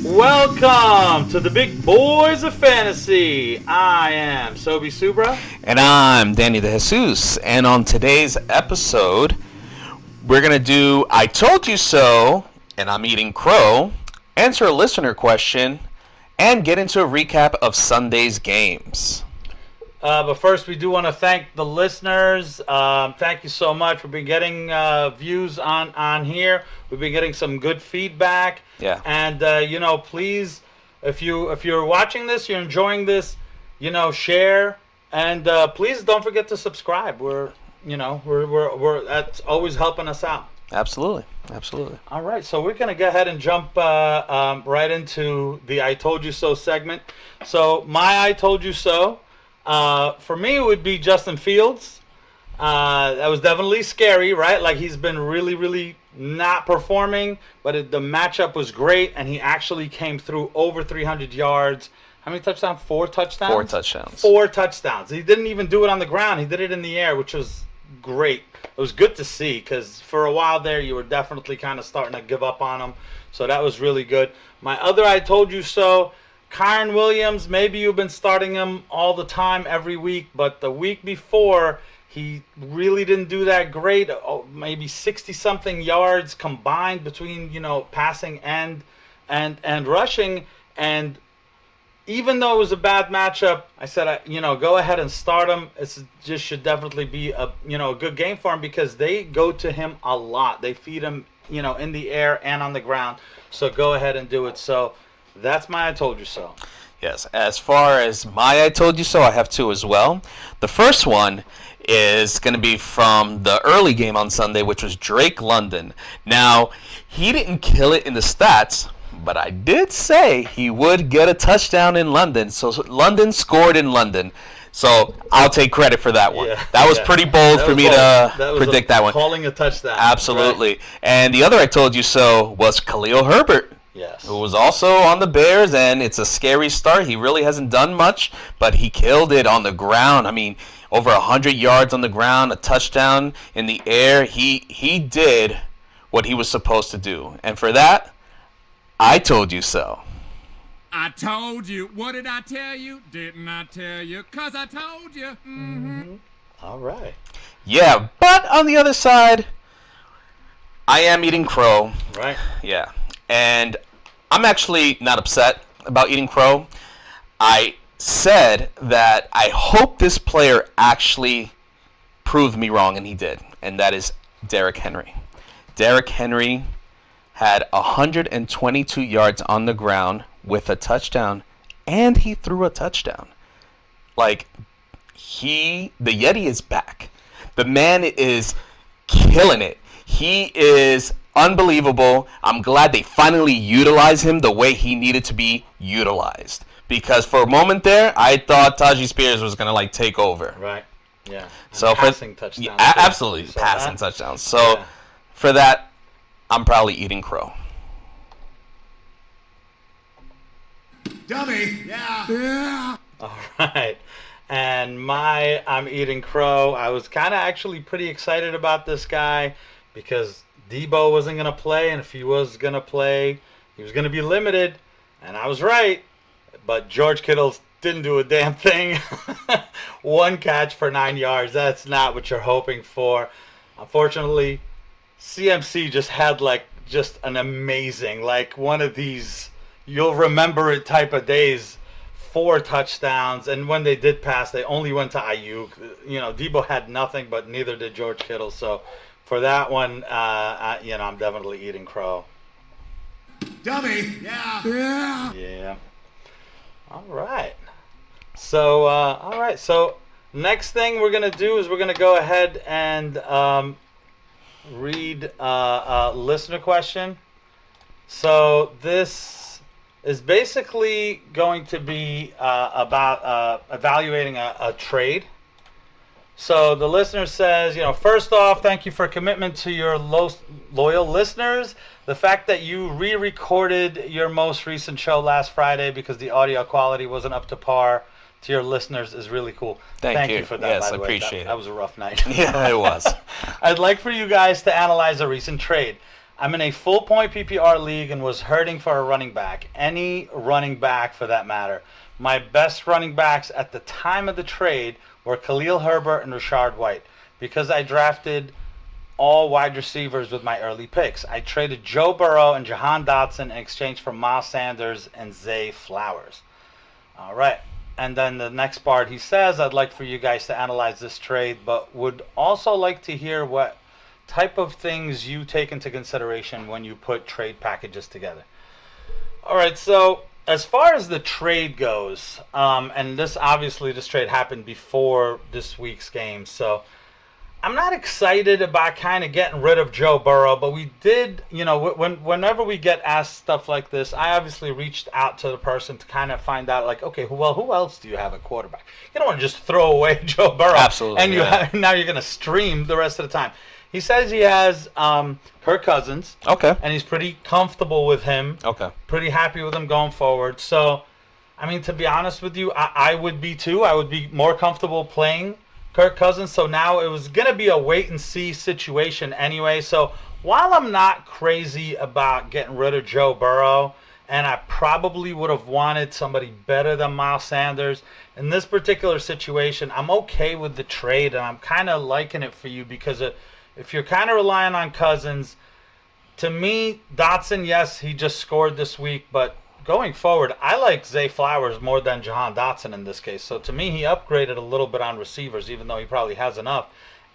Welcome to the big boys of fantasy. I am Sobi Subra. And I'm Danny the Jesus. And on today's episode, we're going to do I Told You So, and I'm Eating Crow, answer a listener question, and get into a recap of Sunday's games. But first, we do want to thank the listeners. Thank you so much. We've been getting views on here. We've been getting some good feedback. Yeah. And please, if you're watching this, you're enjoying this, share, and please don't forget to subscribe. We're that's always helping us out. Absolutely. All right, so we're gonna go ahead and jump right into the I Told You So segment. So my I Told You So. For me, it would be Justin Fields. That was definitely scary, right? Like, he's been really, really not performing, but the matchup was great, and he actually came through over 300 yards. How many touchdowns? 4 touchdowns? 4 touchdowns. 4 touchdowns. He didn't even do it on the ground. He did it in the air, which was great. It was good to see because for a while there, you were definitely kind of starting to give up on him. So that was really good. My other I Told You So, Kyren Williams, maybe you've been starting him all the time every week, but the week before, he really didn't do that great. Maybe 60-something yards combined between, passing and rushing. And even though it was a bad matchup, I said, go ahead and start him. It just should definitely be a good game for him because they go to him a lot. They feed him, in the air and on the ground. So go ahead and do it. So that's my I Told You So. Yes, as far as my I Told You So, I have 2 as well. The first one is going to be from the early game on Sunday, which was Drake London. Now, he didn't kill it in the stats, but I did say he would get a touchdown in London. So London scored in London. So I'll take credit for that one. Yeah, that was pretty bold for me to predict that one. Calling a touchdown. Absolutely. Right. And the other I Told You So was Khalil Herbert. Yes. Who was also on the Bears, and it's a scary start. He really hasn't done much, but he killed it on the ground. I mean, over 100 yards on the ground, a touchdown in the air. He did what he was supposed to do. And for that, I told you so. I told you. What did I tell you? Didn't I tell you? 'Cause I told you. Mm-hmm. All right. Yeah, but on the other side, I am eating crow. Right. Yeah. And I'm actually not upset about eating crow. I said that I hope this player actually proved me wrong, and he did. And that is Derrick Henry. Derrick Henry had 122 yards on the ground with a touchdown, and he threw a touchdown. Like, the Yeti is back. The man is killing it. He is unbelievable. I'm glad they finally utilized him the way he needed to be utilized. Because for a moment there, I thought Tajee Spears was going to take over. Right. Yeah. So passing touchdowns. Yeah, absolutely. Passing touchdowns. So for that, I'm probably eating crow. Dummy. Yeah. All right. And I'm eating crow. I was kind of actually pretty excited about this guy because Debo wasn't going to play, and if he was going to play, he was going to be limited, and I was right. But George Kittle didn't do a damn thing. 1 catch for 9 yards. That's not what you're hoping for. Unfortunately, CMC just had just an amazing, one of these you'll remember it type of days. 4 touchdowns, and when they did pass, they only went to Ayuk. Debo had nothing, but neither did George Kittle. So for that one, I'm definitely eating crow. Dummy. Yeah. Yeah. All right. So, next thing we're gonna do is we're gonna go ahead and read a listener question. So this is basically going to be about evaluating a trade. So the listener says, first off, thank you for commitment to your loyal listeners. The fact that you re-recorded your most recent show last Friday because the audio quality wasn't up to par to your listeners is really cool. Thank you for that, yes, by the way. Appreciate it. That was a rough night. Yeah, it was. I'd like for you guys to analyze a recent trade. I'm in a full point PPR league and was hurting for a running back. Any running back for that matter. My best running backs at the time of the trade were Khalil Herbert and Rashard White. Because I drafted all wide receivers with my early picks. I traded Joe Burrow and Jahan Dotson in exchange for Miles Sanders and Zay Flowers. All right. And then the next part, he says, I'd like for you guys to analyze this trade, but would also like to hear what type of things you take into consideration when you put trade packages together. All right, so as far as the trade goes, and this trade happened before this week's game, so I'm not excited about kind of getting rid of Joe Burrow, but we did, whenever we get asked stuff like this, I obviously reached out to the person to kind of find out, like, okay, who else do you have at quarterback? You don't want to just throw away Joe Burrow. Absolutely. And now you're going to stream the rest of the time. He says he has Kirk Cousins. Okay. And he's pretty comfortable with him. Okay. Pretty happy with him going forward. So, I mean, to be honest with you, I would be too. I would be more comfortable playing Kirk Cousins. So now it was going to be a wait-and-see situation anyway. So while I'm not crazy about getting rid of Joe Burrow, and I probably would have wanted somebody better than Miles Sanders, in this particular situation, I'm okay with the trade, and I'm kind of liking it for you because if you're kind of relying on Cousins, to me, Dotson, yes, he just scored this week, but going forward, I like Zay Flowers more than Jahan Dotson in this case. So to me, he upgraded a little bit on receivers, even though he probably has enough.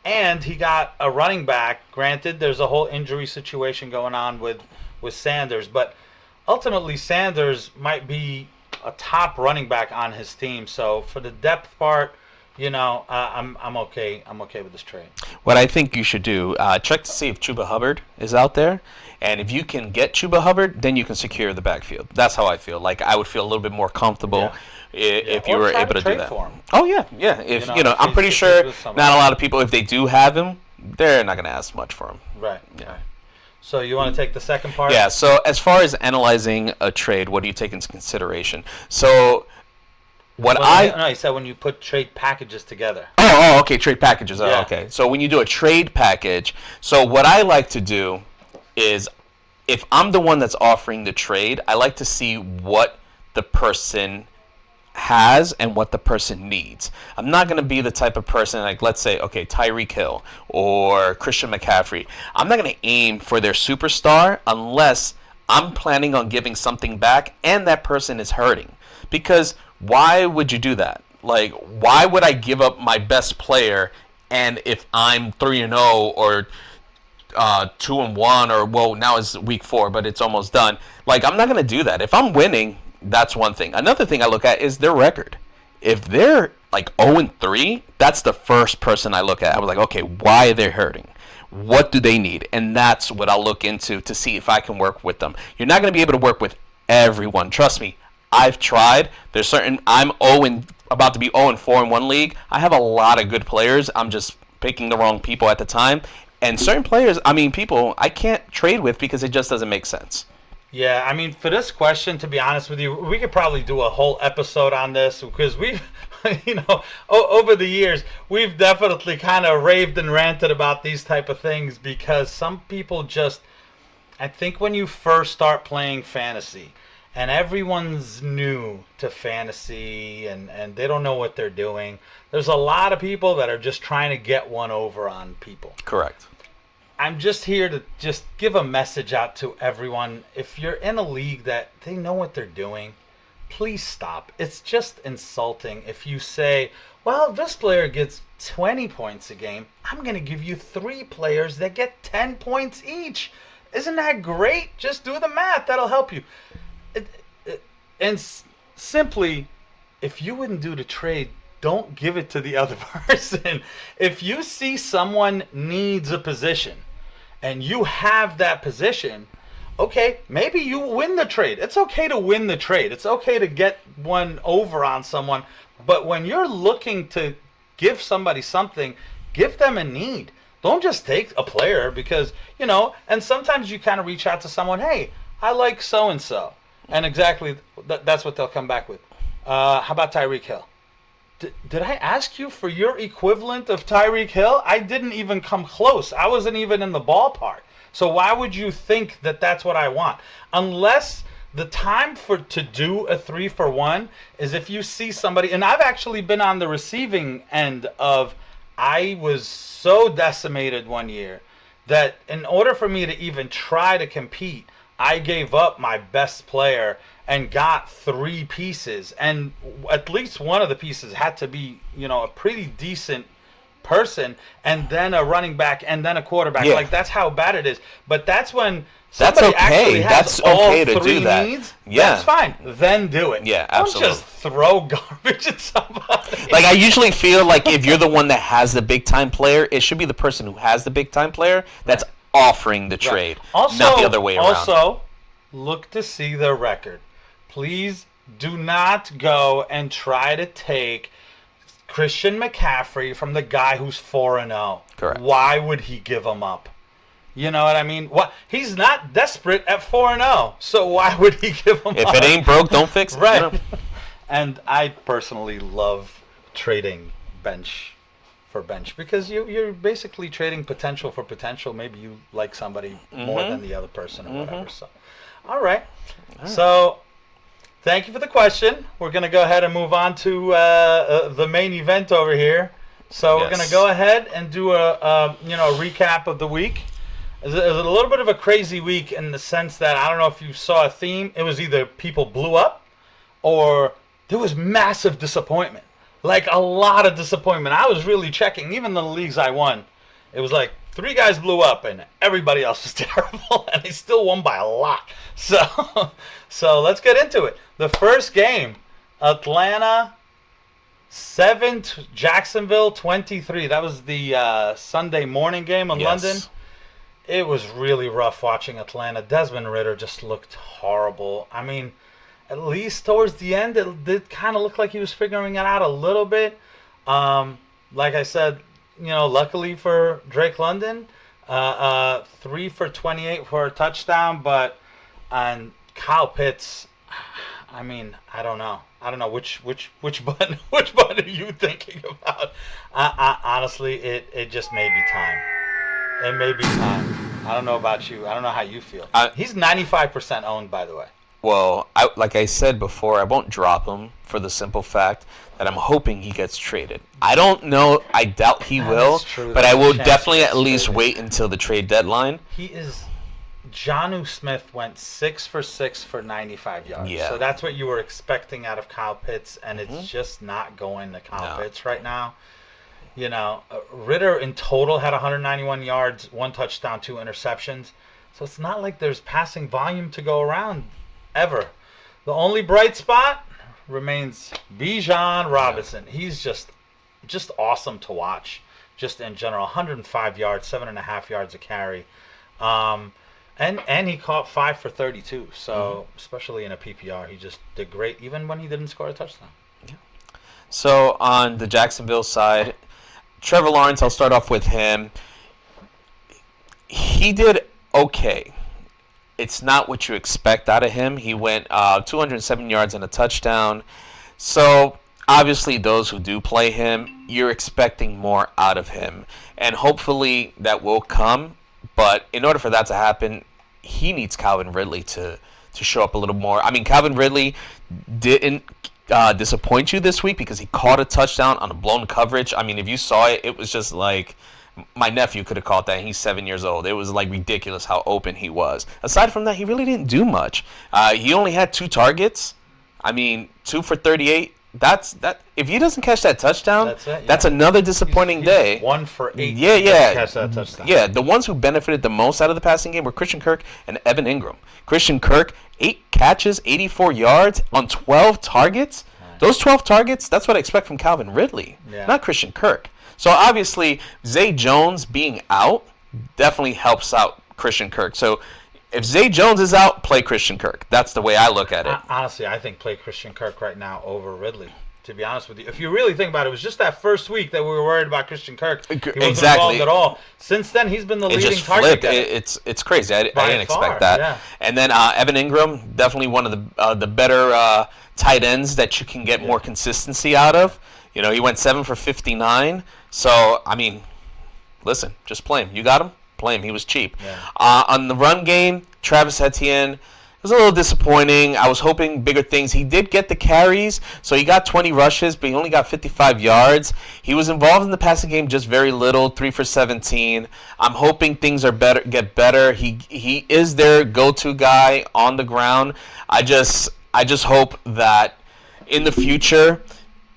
And he got a running back. Granted, there's a whole injury situation going on with Sanders, but ultimately Sanders might be a top running back on his team. So for the depth part, I'm okay. I'm okay with this trade. What I think you should do, check to see if Chuba Hubbard is out there. And if you can get Chuba Hubbard, then you can secure the backfield. That's how I feel. Like, I would feel a little bit more comfortable if you were able to do that. For him. Oh, yeah. If I'm pretty sure not a lot of people, if they do have him, they're not going to ask much for him. Right. Yeah. Right. So you want to take the second part? Yeah. So as far as analyzing a trade, what do you take into consideration? So he said when you put trade packages together. Oh, okay, trade packages. Yeah. Oh, okay. So when you do a trade package, so what I like to do is, if I'm the one that's offering the trade, I like to see what the person has and what the person needs. I'm not going to be the type of person, like, let's say, okay, Tyreek Hill or Christian McCaffrey. I'm not going to aim for their superstar unless I'm planning on giving something back and that person is hurting. Because why would you do that? Like, why would I give up my best player, and if I'm 3-0 or 2-1, or, well, now it's week 4, but it's almost done. Like, I'm not going to do that. If I'm winning, that's one thing. Another thing I look at is their record. If they're like 0-3, that's the first person I look at. I was like, okay, why are they hurting? What do they need? And that's what I'll look into to see if I can work with them. You're not going to be able to work with everyone. Trust me, I've tried. There's certain, about to be 0-4 in one league. I have a lot of good players. I'm just picking the wrong people at the time. And certain players, people I can't trade with because it just doesn't make sense. Yeah, I mean, for this question, to be honest with you, we could probably do a whole episode on this because we've, over the years, we've definitely kind of raved and ranted about these type of things because some people just, I think when you first start playing fantasy and everyone's new to fantasy and they don't know what they're doing, there's a lot of people that are just trying to get one over on people. Correct. I'm just here to just give a message out to everyone. If you're in a league that they know what they're doing, please stop. It's just insulting if you say, well, this player gets 20 points a game. I'm going to give you 3 players that get 10 points each. Isn't that great? Just do the math. That'll help you. Simply, if you wouldn't do the trade, don't give it to the other person. If you see someone needs a position and you have that position, okay, maybe you win the trade. It's okay to win the trade. It's okay to get one over on someone. But when you're looking to give somebody something, give them a need. Don't just take a player because, and sometimes you kind of reach out to someone, hey, I like so-and-so. And exactly that's what they'll come back with. How about Tyreek Hill? Did I ask you for your equivalent of Tyreek Hill? I didn't even come close. I wasn't even in the ballpark. So why would you think that that's what I want? Unless the time to do a 3-for-1 is if you see somebody, and I've actually been on the receiving end of, I was so decimated one year that in order for me to even try to compete, I gave up my best player and got 3 pieces, and at least one of the pieces had to be, a pretty decent person, and then a running back, and then a quarterback. Yeah. Like, that's how bad it is. But that's when That's somebody okay. actually has That's all okay to 3 do that. needs. Yeah. That's fine. Then do it. Yeah, absolutely. Don't just throw garbage at somebody. Like, I usually feel like if you're the one that has the big-time player, it should be the person who has the big-time player that's offering the trade, Also, not the other way around. Also, look to see their record. Please do not go and try to take Christian McCaffrey from the guy who's 4-0. Correct. Why would he give him up? You know what I mean? What? He's not desperate at 4-0, so why would he give him up? If it ain't broke, don't fix it. Right. And I personally love trading bench for bench because you're basically trading potential for potential. Maybe you like somebody more than the other person or whatever. So, all right. So, thank you for the question. We're going to go ahead and move on to the main event over here. So we're going to go ahead and do a recap of the week. It was a little bit of a crazy week in the sense that I don't know if you saw a theme. It was either people blew up or there was massive disappointment. Like a lot of disappointment. I was really checking. Even the leagues I won, it was like 3 guys blew up and everybody else was terrible, and they still won by a lot. So let's get into it. The first game, Atlanta 7, Jacksonville 23. That was the Sunday morning game in London. It was really rough watching Atlanta. Desmond Ridder just looked horrible. I mean, at least towards the end, it did kind of look like he was figuring it out a little bit. Like I said, luckily for Drake London, 3 for 28 for a touchdown. But on Kyle Pitts, I mean, I don't know which button are you thinking about? Honestly, it just may be time. It may be time. I don't know about you. I don't know how you feel. He's 95% owned, by the way. Well, like I said before, I won't drop him for the simple fact that I'm hoping he gets traded. I don't know. I doubt he will, but I will definitely at least wait until the trade deadline. He is. Jonnu Smith went 6 for 6 for 95 yards. Yeah. So that's what you were expecting out of Kyle Pitts, and it's just not going to Kyle Pitts right now. Ridder in total had 191 yards, 1 touchdown, 2 interceptions. So it's not like there's passing volume to go around ever. The only bright spot remains Bijan Robinson. He's just awesome to watch, just in general. 105 yards, 7.5 yards a carry. And he caught 5 for 32. So especially in a PPR, he just did great, even when he didn't score a touchdown. Yeah. So on the Jacksonville side, Trevor Lawrence, I'll start off with him. He did okay. It's not what you expect out of him. He went 207 yards and a touchdown. So obviously those who do play him, you're expecting more out of him. And hopefully that will come. But in order for that to happen, he needs Calvin Ridley to show up a little more. I mean, Calvin Ridley didn't disappoint you this week because he caught a touchdown on a blown coverage. I mean, if you saw it, it was just like my nephew could have caught that. He's 7 years old. It was like ridiculous how open he was. Aside from that, he really didn't do much. He only had 2 targets. I mean, 2 for 38. That's that. If he doesn't catch that touchdown, that's another disappointing day. 1 for 8. Yeah. Catch that touchdown. Yeah, the ones who benefited the most out of the passing game were Christian Kirk and Evan Ingram. Christian Kirk, 8 catches, 84 yards on 12 targets. Nice. Those 12 targets, that's what I expect from Calvin Ridley, not Christian Kirk. So obviously, Zay Jones being out definitely helps out Christian Kirk. So if Zay Jones is out, play Christian Kirk. That's the way I look at it. Honestly, I think play Christian Kirk right now over Ridley, to be honest with you. If you really think about it, it was just that first week that we were worried about Christian Kirk. He wasn't involved at all. Since then, he's been the leading target guy. It's crazy. I didn't expect that. Yeah. And then Evan Ingram, definitely one of the better tight ends that you can get more consistency out of. He went 7 for 59. So, I mean, listen, just play him. You got him? play him. He was cheap. Yeah. On the run game, Travis Etienne was a little disappointing. I was hoping bigger things. He did get the carries, so he got 20 rushes, but he only got 55 yards. He was involved in the passing game just very little, 3 for 17. I'm hoping things get better. He is their go-to guy on the ground. I just hope that in the future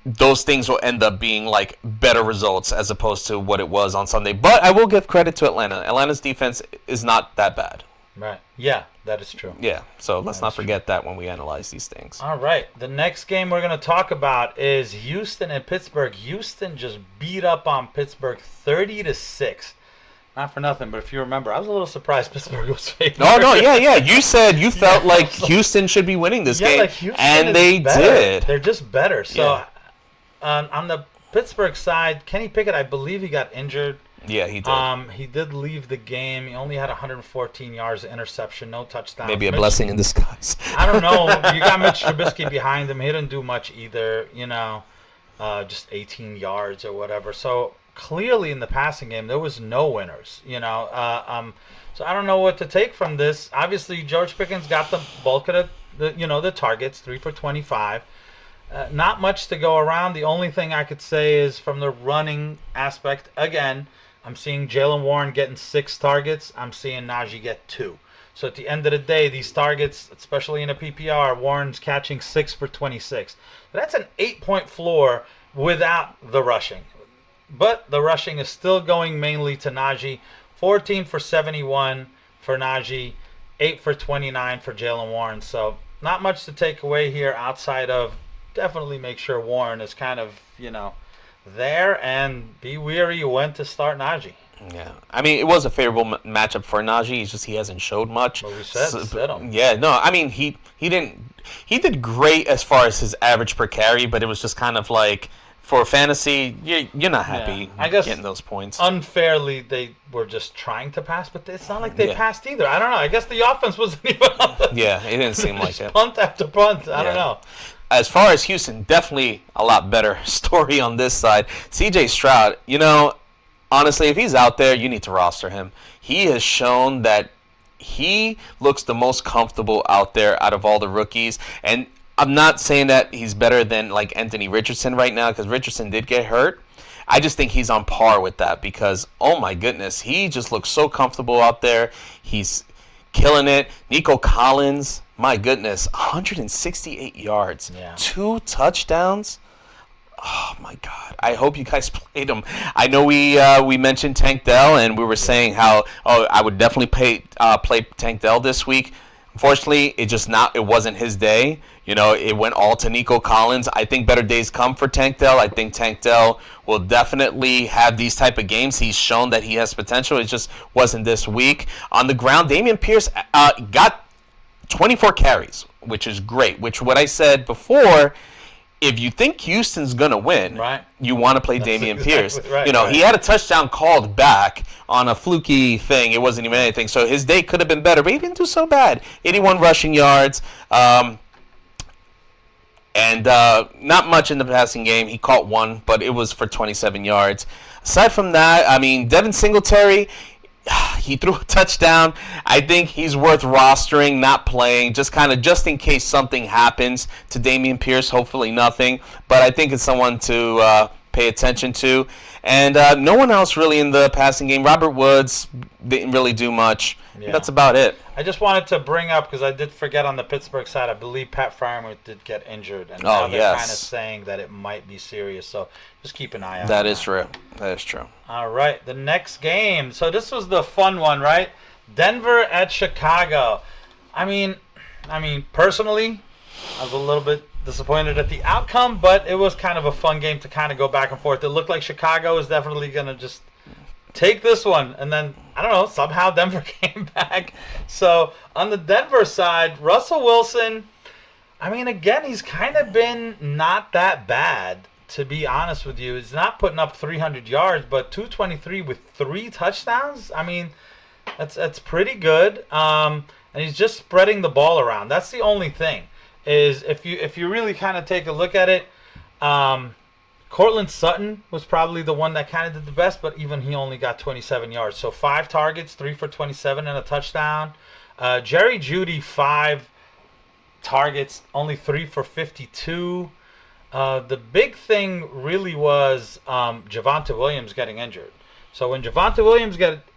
those things will end up being like better results as opposed to what it was on Sunday. But I will give credit to Atlanta. Atlanta's defense is not that bad. Right. Yeah, that is true. Yeah, so let's not forget that when we analyze these things. All right. The next game we're going to talk about is Houston and Pittsburgh. Houston just beat up on Pittsburgh 30-6. Not for nothing, but if you remember, I was a little surprised Pittsburgh was favored. No, yeah. You said you felt like Houston should be winning this game, like Houston and they better. did. They're just better. So Yeah. on the Pittsburgh side, Kenny Pickett, I believe he got injured. Yeah, he did. He did leave the game. He only had 114 yards of interception, no touchdowns. Maybe a blessing in disguise. I don't know. You got Mitch Trubisky behind him. He didn't do much either, just 18 yards or whatever. So clearly in the passing game, there was no winners, So I don't know what to take from this. Obviously, George Pickens got the bulk of the targets, 3 for 25. Not much to go around. The only thing I could say is from the running aspect, again, I'm seeing Jaylen Warren getting 6 targets. I'm seeing Najee get 2. So at the end of the day, these targets, especially in a PPR, Warren's catching 6 for 26. That's an 8-point floor without the rushing. But the rushing is still going mainly to Najee. 14 for 71 for Najee, 8 for 29 for Jaylen Warren. So not much to take away here outside of definitely make sure Warren is kind of, there, and be wary when to start Najee. Yeah, I mean, it was a favorable matchup for Najee. It's just he hasn't showed much. But we said him. Yeah, no, I mean, he did great as far as his average per carry, but it was just kind of like, for fantasy, you're not happy I guess getting those points. Unfairly, they were just trying to pass, but it's not like they passed either. I don't know. I guess the offense wasn't even on the Yeah, it didn't seem like it. Punt after punt. I don't know. As far as Houston, definitely a lot better story on this side. C.J. Stroud, honestly, if he's out there, you need to roster him. He has shown that he looks the most comfortable out there out of all the rookies. And I'm not saying that he's better than like Anthony Richardson right now, because Richardson did get hurt. I just think he's on par with that because, oh my goodness, he just looks so comfortable out there. He's killing it. Nico Collins, my goodness, 168 yards, 2 touchdowns. Oh my God! I hope you guys played him. I know we mentioned Tank Dell, and we were saying how I would definitely play Tank Dell this week. Unfortunately, it wasn't his day. It went all to Nico Collins. I think better days come for Tank Dell. I think Tank Dell will definitely have these type of games. He's shown that he has potential. It just wasn't this week. On the ground, Dameon Pierce got 24 carries, which is great. Which what I said before, if you think Houston's going to win, right, you want to play Dameon Pierce. Right. He had a touchdown called back on a fluky thing. It wasn't even anything. So his day could have been better, but he didn't do so bad. 81 rushing yards. And not much in the passing game. He caught 1, but it was for 27 yards. Aside from that, I mean, Devin Singletary, he threw a touchdown. I think he's worth rostering, not playing, just in case something happens to Dameon Pierce. Hopefully nothing, but I think it's someone to pay attention to. And no one else really in the passing game. Robert Woods didn't really do much. Yeah. That's about it. I just wanted to bring up, because I did forget on the Pittsburgh side, I believe Pat Freiermuth did get injured. And now they're kind of saying that it might be serious. So just keep an eye out. That is true. That is true. All right. The next game. So this was the fun one, right? Denver at Chicago. I mean, personally, I was a little bit disappointed at the outcome, but it was kind of a fun game to kind of go back and forth. It looked like Chicago was definitely going to just take this one, and then, I don't know, somehow Denver came back. So on the Denver side, Russell Wilson, again, he's kind of been not that bad, to be honest with you. He's not putting up 300 yards, but 223 with 3 touchdowns. That's pretty good. And he's just spreading the ball around. That's the only thing. Is if you really kind of take a look at it, Cortland Sutton was probably the one that kind of did the best, but even he only got 27 yards. So 5 targets, 3 for 27 and a touchdown. Jerry Jeudy, 5 targets, only 3 for 52. The big thing really was Javonte Williams getting injured. So when Javonte Williams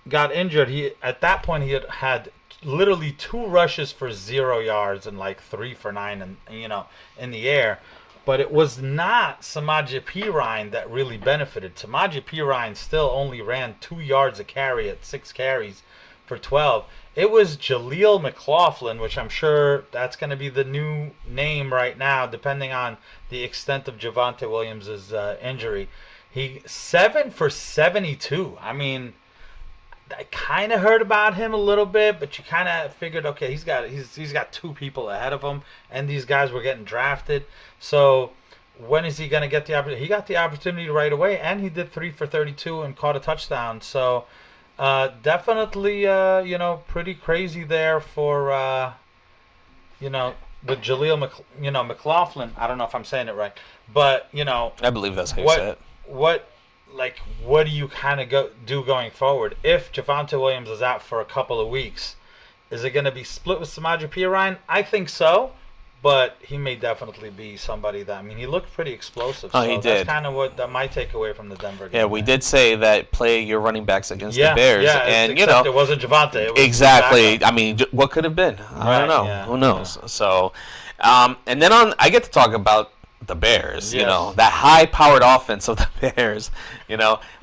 got injured, at that point he had literally 2 rushes for 0 yards and like 3 for 9 and in the air. But it was not Samaje Perine that really benefited. Samaje Perine still only ran 2 yards a carry at 6 carries for 12. It was Jaleel McLaughlin, which I'm sure that's going to be the new name right now, depending on the extent of Javonte Williams' injury. He 7 for 72. I mean, I kind of heard about him a little bit, but you kind of figured, okay, he's got 2 people ahead of him, and these guys were getting drafted. So when is he going to get the opportunity? He got the opportunity right away, and he did 3 for 32 and caught a touchdown. So definitely, pretty crazy there for, with Jaleel McLaughlin. I don't know if I'm saying it right, but I believe that's how you say it. What do you kind of do going forward? If Javonte Williams is out for a couple of weeks, is it going to be split with Samaje Perine? I think so, but he may definitely be somebody that, he looked pretty explosive. Oh, he did. That's kind of what my takeaway from the Denver game. Yeah, we did say that play your running backs against the Bears. Yeah, and it wasn't Javonte. It was exactly. What could have been? I don't know. Yeah, who knows? Yeah. So, and then I get to talk about the Bears, yes. That high-powered offense of the Bears,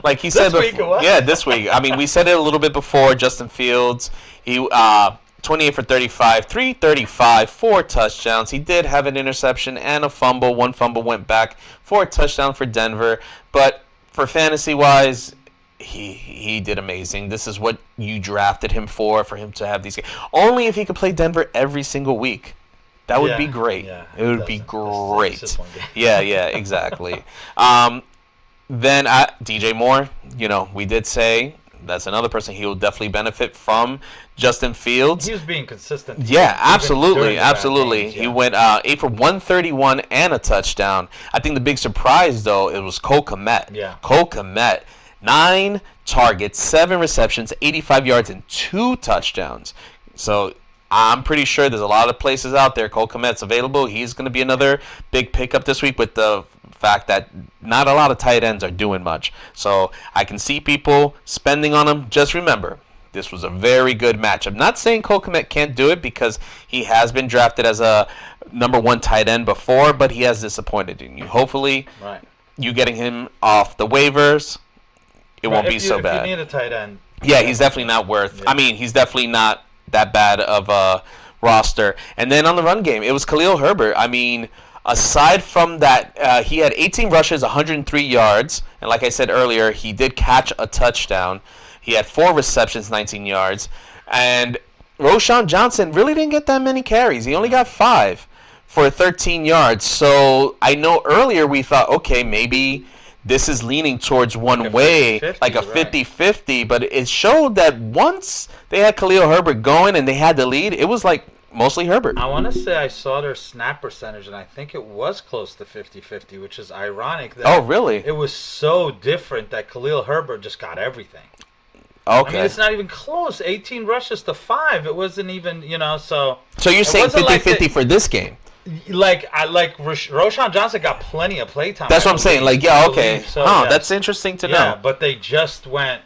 like he said before. Yeah, this week. We said it a little bit before. Justin Fields, he 28 for 35, 335, 4 touchdowns. He did have an interception and a fumble. 1 fumble went back for a touchdown for Denver. But for fantasy-wise, he did amazing. This is what you drafted him for him to have these games. Only if he could play Denver every single week. That would be great. Yeah, it would be great. Yeah, exactly. Then DJ Moore, we did say that's another person he will definitely benefit from. Justin Fields. He was being consistent. Yeah, absolutely. Games, yeah. He went 8 for 131 and a touchdown. I think the big surprise, though, it was Cole Kmet. Yeah. Cole Kmet, 9 targets, 7 receptions, 85 yards, and 2 touchdowns. So I'm pretty sure there's a lot of places out there. Cole Kmet's available. He's going to be another big pickup this week with the fact that not a lot of tight ends are doing much. So I can see people spending on him. Just remember, this was a very good match. I'm not saying Cole Kmet can't do it because he has been drafted as a number 1 tight end before, but he has disappointed in you. Hopefully, you getting him off the waivers, it won't be so bad. If you need a tight end. Yeah, he's definitely not worth. Yeah. He's definitely not that bad of a roster. And then on the run game, it was Khalil Herbert. Aside from that, he had 18 rushes, 103 yards. And like I said earlier, he did catch a touchdown. He had 4 receptions, 19 yards. And Roschon Johnson really didn't get that many carries. He only got 5 for 13 yards. So I know earlier we thought, okay, maybe this is leaning towards one way, like a 50-50, but it showed that once they had Khalil Herbert going and they had the lead, it was like mostly Herbert. I want to say I saw their snap percentage, and I think it was close to 50-50, which is ironic. That really? It was so different that Khalil Herbert just got everything. Okay. It's not even close. 18 rushes to 5. It wasn't even, so... So you're saying 50-50 for this game? Roschon Johnson got plenty of playtime. That's what I'm saying. Okay. So, that's interesting to know. Yeah, but they just went,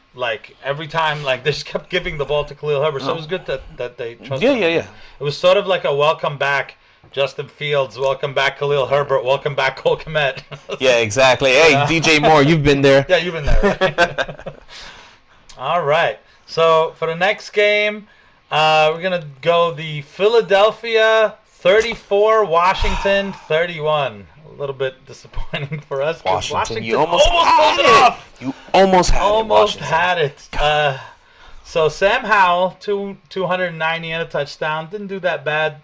every time, they just kept giving the ball to Khalil Herbert. So it was good that they trusted him. Yeah. It was sort of like a welcome back Justin Fields, welcome back Khalil Herbert, welcome back Cole Kmet. Yeah, exactly. Hey, DJ Moore, you've been there. Yeah, you've been there, right? All right. So for the next game, we're going to go the Philadelphia 34, Washington 31. A little bit disappointing for us. Washington, you almost had it. You almost had it. So Sam Howell, 290 and a touchdown. Didn't do that bad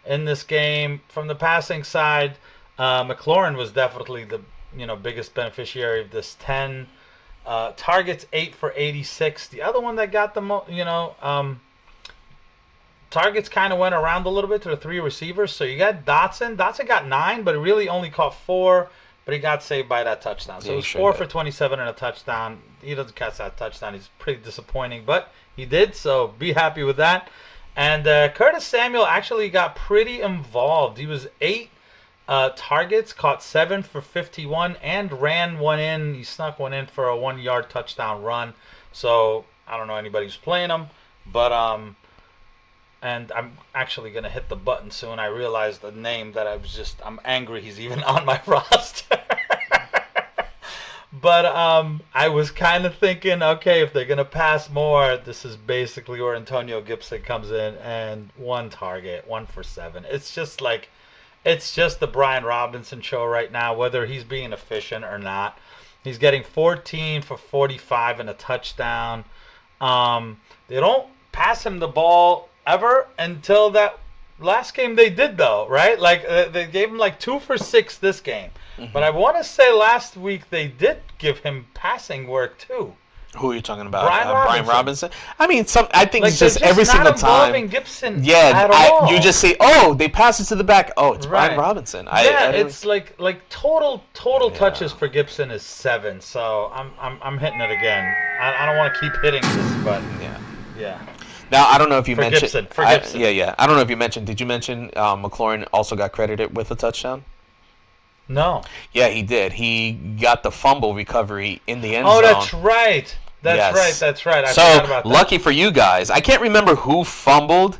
in this game. From the passing side, McLaurin was definitely the biggest beneficiary of this. 10 targets, 8 for 86. The other one that got the most, targets kind of went around a little bit to the 3 receivers. So you got Dotson. Dotson got 9, but really only caught 4 but he got saved by that touchdown. So Yeah, it was he sure 4 did. for 27 and a touchdown. He doesn't catch that touchdown. He's pretty disappointing, but he did, so be happy with that. And Curtis Samuel actually got pretty involved. He was 8 targets, caught 7 for 51, and ran one in. He snuck one in for a 1-yard touchdown run. So I don't know anybody who's playing him, but and I'm actually gonna hit the button soon. I realized the name that I'm angry he's even on my roster. But I was kind of thinking, okay, if they're gonna pass more, this is basically where Antonio Gibson comes in, and 1 target, 1 for 7. It's just the Brian Robinson show right now, whether he's being efficient or not. He's getting 14 for 45 and a touchdown. They don't pass him the ball ever until that last game they did, though, right? Like, they gave him like 2 for 6 this game. Mm-hmm. But I want to say last week they did give him passing work, too. Who are you talking about? Brian Robinson. I mean, I think Like, it's just they're every not single involving time. Gibson Yeah, at all. you just say, "Oh, they pass it to the back." Oh, it's Brian Right. Robinson. It's like total touches for Gibson is 7. So I'm hitting it again. I don't want to keep hitting this, but yeah. Now I don't know if you For mentioned. Gibson, for Gibson. Yeah. I don't know if you mentioned. Did you mention McLaurin also got credited with a touchdown? No. Yeah, he did. He got the fumble recovery in the end zone. Oh, that's right. That's right. I So forgot about that. lucky for you guys. I can't remember who fumbled.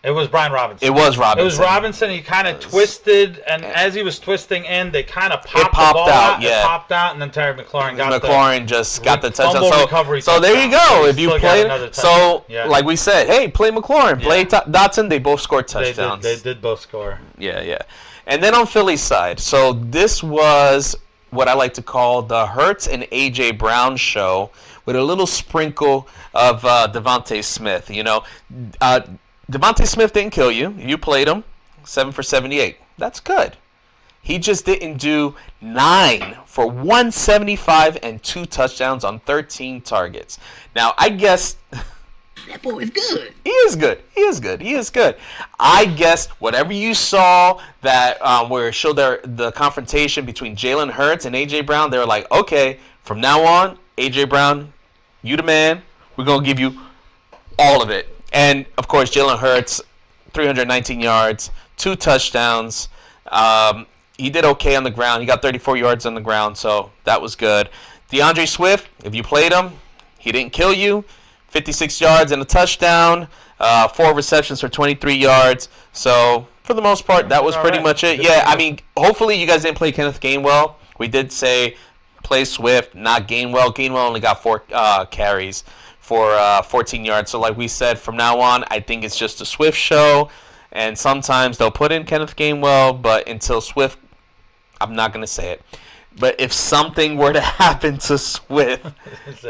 It was Brian Robinson. It was Robinson. It was Robinson. He kind of twisted, and as he was twisting in, they kind of popped popped the ball out, out. yeah. It popped out, and then Terry McLaurin got just got the touchdown. fumble recovery So there you touchdown. go. So If he you still got play, another so touchdown. Yeah. like we said, hey, play McLaurin, play Yeah. Dotson. They both scored They touchdowns. did both score. Yeah. And then on Philly's side, so this was what I like to call the Hurts and A.J. Brown show with a little sprinkle of Devontae Smith. You know, Devontae Smith didn't kill you. You played him, 7 for 78. That's good. He just didn't do 9 for 175 and 2 touchdowns on 13 targets. Now, I guess... That boy is good. He is good. I guess whatever you saw that where it showed the confrontation between Jalen Hurts and A.J. Brown, they were like, okay, from now on, A.J. Brown, you the man. We're going to give you all of it. And, of course, Jalen Hurts, 319 yards, 2 touchdowns. He did okay on the ground. He got 34 yards on the ground, so that was good. DeAndre Swift, if you played him, he didn't kill you. 56 yards and a touchdown, 4 receptions for 23 yards. So, for the most part, that was pretty much it. Yeah, I mean, hopefully you guys didn't play Kenneth Gainwell. We did say play Swift, not Gainwell. Gainwell only got 4 carries for 14 yards. So, like we said, from now on, I think it's just a Swift show. And sometimes they'll put in Kenneth Gainwell, but until Swift, I'm not going to say it. But if something were to happen to Swift,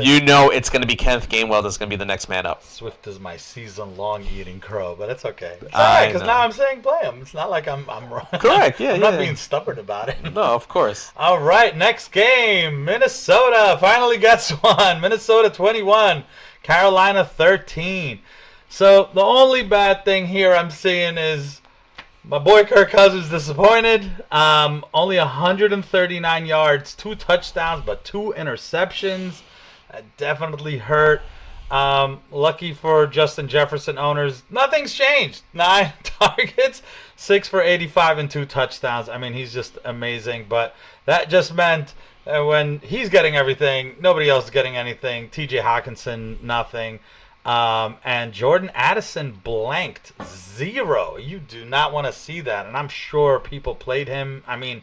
you know it's going to be Kenneth Gainwell that's going to be the next man up. Swift is my season-long eating crow, but it's okay. It's all right, because now I'm saying play him. It's not like I'm wrong. Correct, yeah. I'm not being stubborn about it. No, of course. All right, next game. Minnesota finally gets one. Minnesota 21, Carolina 13. So the only bad thing here I'm seeing is my boy Kirk Cousins disappointed. Only 139 yards, 2 touchdowns, but 2 interceptions. That definitely hurt. Lucky for Justin Jefferson owners, nothing's changed. 9 targets, 6 for 85 and 2 touchdowns. I mean, he's just amazing. But that just meant when he's getting everything, nobody else is getting anything. T.J. Hawkinson, nothing. And Jordan Addison blanked 0. You do not want to see that, and I'm sure people played him. I mean,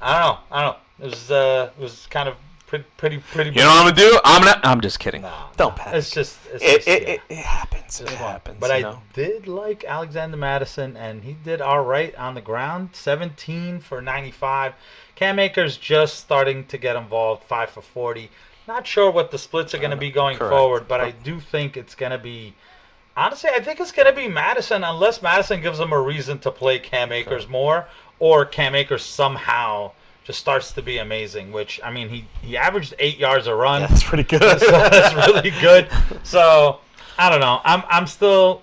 I don't know. It was kind of pretty. You know what I'm gonna do? I'm just kidding. Don't panic. It's just it happens. It happens. But I did like Alexander Madison, and he did all right on the ground. 17 for 95. Cam Akers just starting to get involved. 5 for 40. Not sure what the splits are going to be going forward, but I do think it's going to be... Honestly, I think it's going to be Madison, unless Madison gives them a reason to play Cam Akers more, or Cam Akers somehow just starts to be amazing, which, I mean, he averaged 8 yards a run. Yeah, that's pretty good. So that's really good. So, I don't know. I'm still...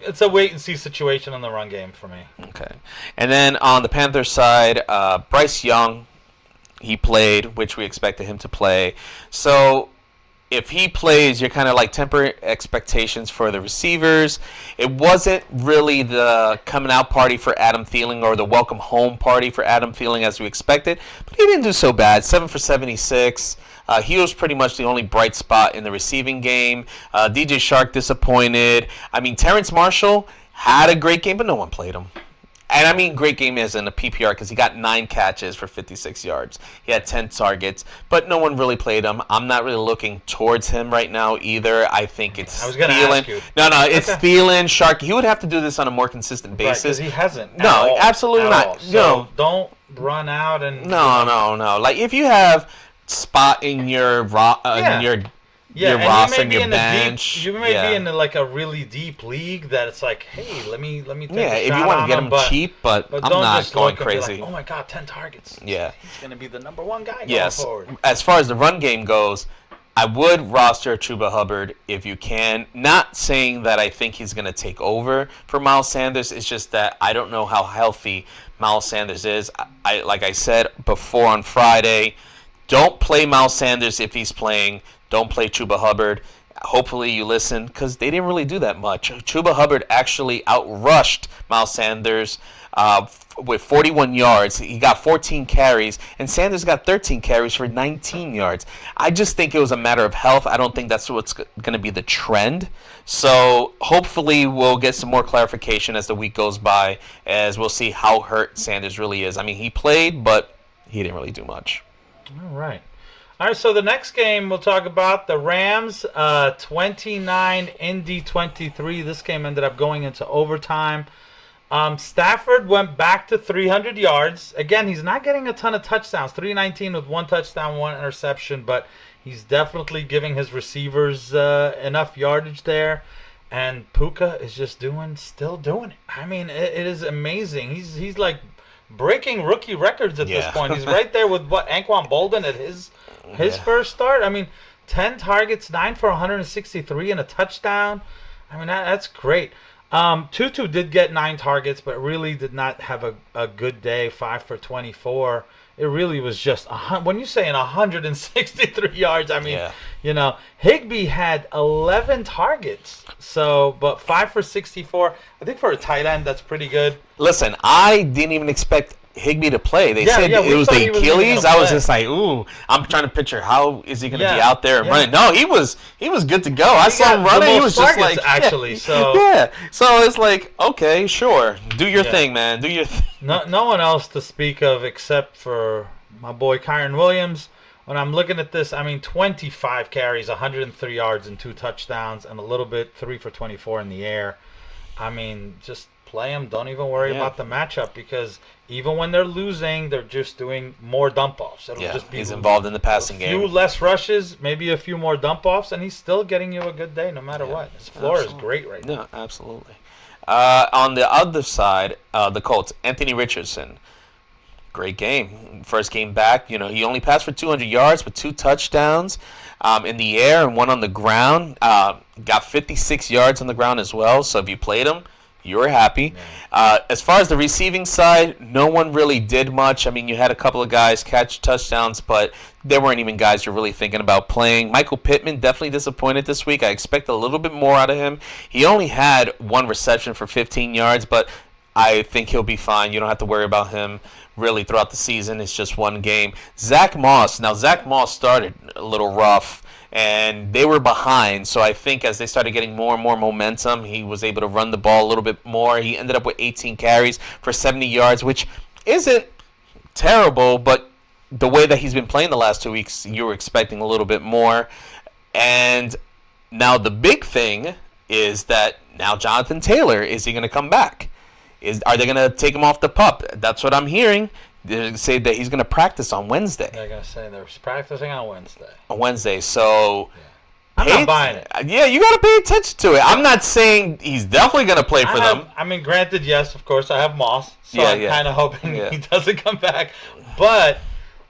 It's a wait-and-see situation in the run game for me. Okay. And then on the Panthers side, Bryce Young He played, which we expected him to play. So if he plays, you're kind of like temper expectations for the receivers. It wasn't really the coming out party for Adam Thielen or the welcome home party for Adam Thielen as we expected, but he didn't do so bad. 7 for 76. He was pretty much the only bright spot in the receiving game. DJ Shark disappointed. I mean, Terrence Marshall had a great game, but no one played him. And I mean great game as in a PPR because he got 9 catches for 56 yards. He had 10 targets, but no one really played him. I'm not really looking towards him right now either. I think it's Thielen. No, it's Thielen, Shark. He would have to do this on a more consistent basis. Because he hasn't. No, absolutely not. So don't run out and... No. Like, if you have spot in your your roster and your bench. You may be in like a really deep league that it's like, hey, let me take a shot. If you want to get him cheap, but I'm not going crazy. Like, oh my God, 10 targets. Yeah, he's gonna be the number 1 guy going forward. As far as the run game goes, I would roster Chuba Hubbard if you can. Not saying that I think he's gonna take over for Miles Sanders. It's just that I don't know how healthy Miles Sanders is. Like I said before on Friday, don't play Miles Sanders if he's playing. Don't play Chuba Hubbard. Hopefully you listen because they didn't really do that much. Chuba Hubbard actually outrushed Miles Sanders with 41 yards. He got 14 carries, and Sanders got 13 carries for 19 yards. I just think it was a matter of health. I don't think that's what's going to be the trend. So hopefully we'll get some more clarification as the week goes by, as we'll see how hurt Sanders really is. I mean, he played, but he didn't really do much. All right. All right, so the next game we'll talk about, the Rams 29, Indy 23. This game ended up going into overtime. Stafford went back to 300 yards. Again, he's not getting a ton of touchdowns. 319 with 1 touchdown, 1 interception, but he's definitely giving his receivers enough yardage there. And Puka is just still doing it. I mean, it is amazing. He's like breaking rookie records at this point. He's right there with Anquan Bolden at his first start. I mean, 10 targets, 9 for 163 and a touchdown. I mean, that's great. Tutu did get 9 targets, but really did not have a good day. 5 for 24. It really was just when you say 163 yards. I mean, Higbee had 11 targets. So, but 5 for 64. I think for a tight end, that's pretty good. Listen, I didn't even expect Higbee to play. They said it was the Achilles. I was just like, ooh, I'm trying to picture how is he going to be out there and running. No, he was good to go. I saw him running. He was just like, actually. So So it's like, okay, sure, do your thing, man. Do your thing. No one else to speak of except for my boy Kyron Williams. When I'm looking at this, I mean, 25 carries, 103 yards, and 2 touchdowns, and a little bit 3 for 24 in the air. I mean, just play him. Don't even worry about the matchup because even when they're losing, they're just doing more dump-offs. He's involved in the passing game. A few less rushes, maybe a few more dump-offs, and he's still getting you a good day no matter what. His floor is great right now. No, absolutely. On the other side, the Colts, Anthony Richardson. Great game. First game back. He only passed for 200 yards with 2 touchdowns in the air and 1 on the ground. Got 56 yards on the ground as well. So if you played him, you were happy. As far as the receiving side, no one really did much. I mean, you had a couple of guys catch touchdowns, but there weren't even guys you're really thinking about playing. Michael Pittman definitely disappointed this week. I expect a little bit more out of him. He only had 1 reception for 15 yards, but I think he'll be fine. You don't have to worry about him really throughout the season. It's just 1 game. Zach Moss. Now, Zach Moss started a little rough, and they were behind. So I think as they started getting more and more momentum, he was able to run the ball a little bit more. He ended up with 18 carries for 70 yards, which isn't terrible, but the way that he's been playing the last 2 weeks, you were expecting a little bit more. And now the big thing is that now Jonathan Taylor, is he going to come back? Are they going to take him off the PUP? That's what I'm hearing. They say that he's going to practice on Wednesday. They're going to say they're practicing on Wednesday. On Wednesday, so... I'm not buying it. Yeah, you got to pay attention to it. I'm not saying he's definitely going to play for them. I mean, granted, yes, of course, I have Moss, so I'm kind of hoping he doesn't come back. But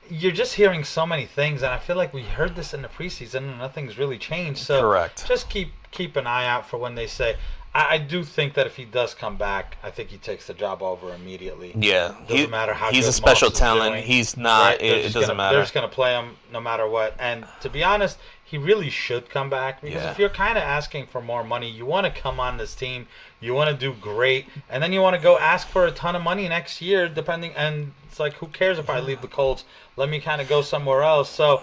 you're just hearing so many things, and I feel like we heard this in the preseason, and nothing's really changed. So correct. Just keep an eye out for when they say. I do think that if he does come back, I think he takes the job over immediately. Yeah, Doesn't matter how he's good a special Moss is talent. doing, He's not. right? It doesn't matter. They're just gonna play him no matter what. And to be honest, he really should come back because if you're kind of asking for more money, you want to come on this team, you want to do great, and then you want to go ask for a ton of money next year, depending. And it's like, who cares if I leave the Colts? Let me kind of go somewhere else. So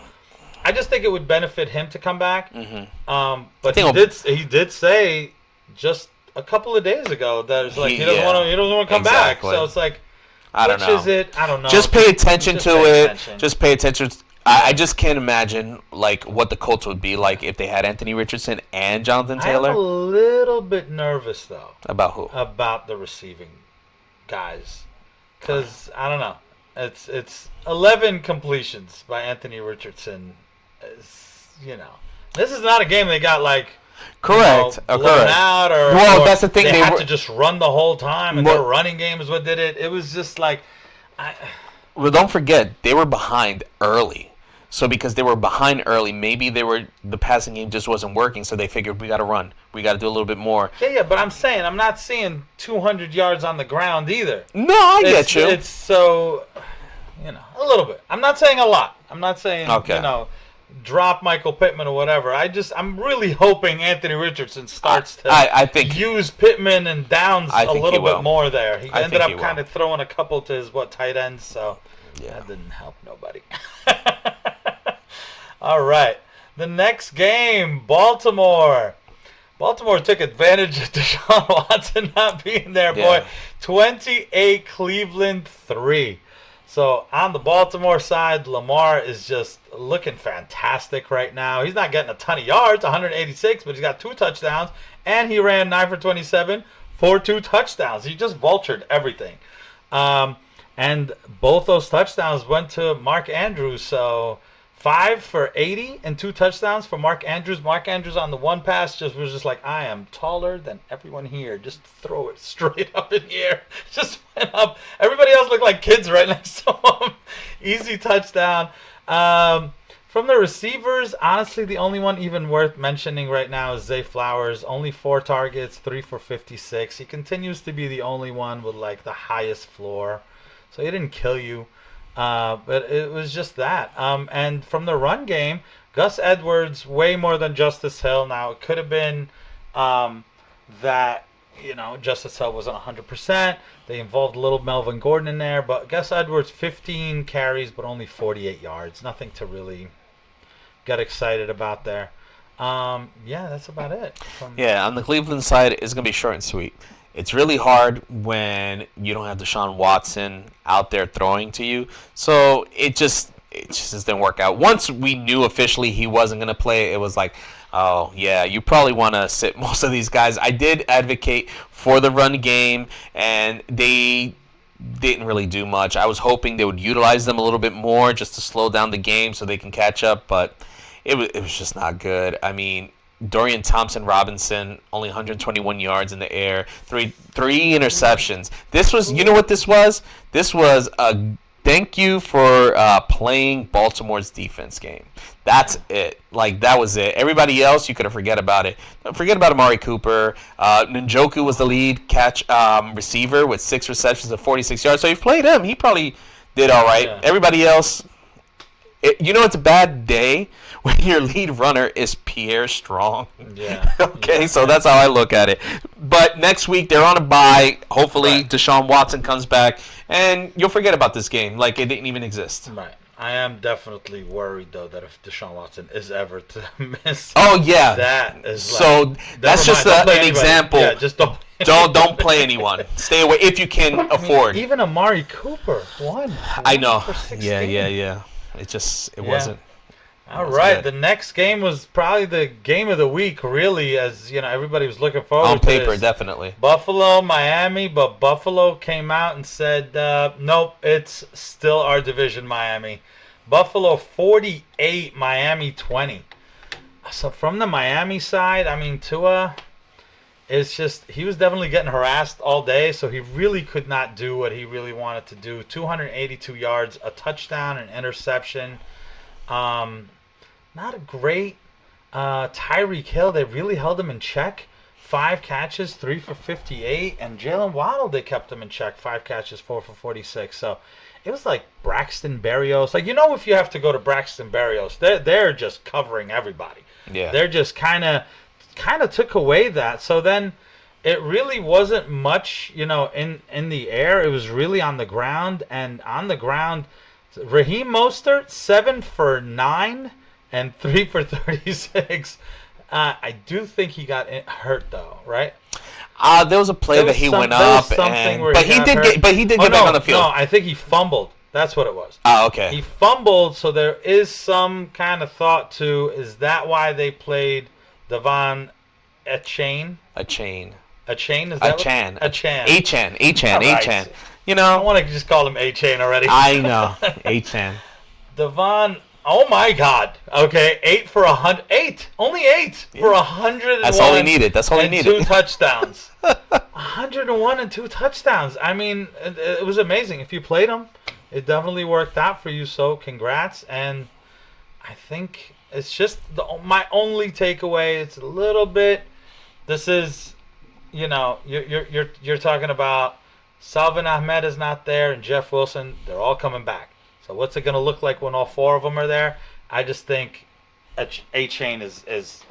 I just think it would benefit him to come back. But he did say just a couple of days ago that it's like he doesn't want to come back. So it's like, I don't know. Which is it? I don't know. Just pay attention to it. Just pay attention. I just can't imagine like what the Colts would be like if they had Anthony Richardson and Jonathan Taylor. I'm a little bit nervous though. About who? About the receiving guys, because I don't know. It's 11 completions by Anthony Richardson. This is not a game they got like. Correct. Blown out or that's the thing. They had to just run the whole time, and their running game is what did it. It was just like. Well, don't forget they were behind early. So because they were behind early, maybe the passing game just wasn't working. So they figured we got to run, we got to do a little bit more. Yeah, but I'm not seeing 200 yards on the ground either. No, I get you. It's so, a little bit. I'm not saying a lot. I'm not saying drop Michael Pittman or whatever. I'm really hoping Anthony Richardson starts to I think use Pittman and Downs a little bit more there. He ended up kind of throwing a couple to his tight ends, so that didn't help nobody. All right. The next game, Baltimore. Baltimore took advantage of Deshaun Watson not being there, boy. 28, Cleveland 3. So on the Baltimore side, Lamar is just looking fantastic right now. He's not getting a ton of yards, 186, but he's got 2 touchdowns, and he ran 9 for 27 for 2 touchdowns. He just vultured everything. And both those touchdowns went to Mark Andrews, so 5 for 80 and 2 touchdowns for Mark Andrews. Mark Andrews on the one pass was just like, I am taller than everyone here. Just throw it straight up in the air. Just went up. Everybody else looked like kids right next to him. Easy touchdown. From the receivers, honestly, the only one even worth mentioning right now is Zay Flowers. Only 4 targets, 3 for 56. He continues to be the only one with like the highest floor. So he didn't kill you. But it was just that. And from the run game, Gus Edwards, way more than Justice Hill. Now, it could have been that, Justice Hill wasn't 100%. They involved a little Melvin Gordon in there. But Gus Edwards, 15 carries, but only 48 yards. Nothing to really get excited about there. That's about it. On the Cleveland side, it's going to be short and sweet. It's really hard when you don't have Deshaun Watson out there throwing to you. So it just didn't work out. Once we knew officially he wasn't going to play, it was like, oh, yeah, you probably want to sit most of these guys. I did advocate for the run game, and they didn't really do much. I was hoping they would utilize them a little bit more just to slow down the game so they can catch up, but it was just not good. I mean, Dorian Thompson-Robinson, only 121 yards in the air, three interceptions. This was, you know what this was? This was a thank you for playing Baltimore's defense game. That's it. Like, that was it. Everybody else, you could have forget about it. Forget about Amari Cooper. Njoku was the lead catch receiver with 6 receptions of 46 yards. So if you played him, he probably did all right. Yeah. Everybody else, it's a bad day when your lead runner is Pierre Strong. Yeah. Okay, so that's how I look at it. But next week, they're on a bye. Hopefully, Deshaun Watson comes back, and you'll forget about this game like it didn't even exist. Right. I am definitely worried, though, that if Deshaun Watson is ever to miss, that is so that's just an example. Yeah, just don't play anyone. Stay away if you can afford. Even Amari Cooper won. I know. Yeah. It wasn't. All right. The next game was probably the game of the week, really, as everybody was looking forward to. On paper, definitely. Buffalo, Miami, but Buffalo came out and said, nope, it's still our division, Miami. Buffalo 48, Miami 20. So from the Miami side, I mean, Tua, it's just, he was definitely getting harassed all day, so he really could not do what he really wanted to do. 282 yards, a touchdown, an interception. Not a great Tyreek Hill. They really held him in check. 5 catches, 3 for 58, and Jalen Waddle, they kept him in check. 5 catches, 4 for 46. So it was like Braxton Berrios. Like, if you have to go to Braxton Berrios, they're just covering everybody. Yeah. They're just kind of took away that. So then it really wasn't much, in the air. It was really on the ground. And on the ground, Raheem Mostert, 7 for 9 and 3 for 36. I do think he got hurt though, right? There was a play that he went up, but he did get back on the field. No, I think he fumbled. That's what it was. Oh, okay. He fumbled, so there is some kind of thought to, is that why they played Devon Achane? Achane. Achane? Is that Achane. Achane. Achane. I want to just call him Achane already. I know. Achane. Devon. Oh my God. Okay, 8 for 100. 8. Only 8 for 101. That's all he needed. That's all he needed. 2 touchdowns. 101 and 2 touchdowns. I mean, it was amazing. If you played him, it definitely worked out for you. So congrats. And I think it's just my only takeaway. It's a little bit. This is, you're talking about Salvin Ahmed is not there and Jeff Wilson. They're all coming back. So what's it going to look like when all 4 of them are there? I just think A-Chain is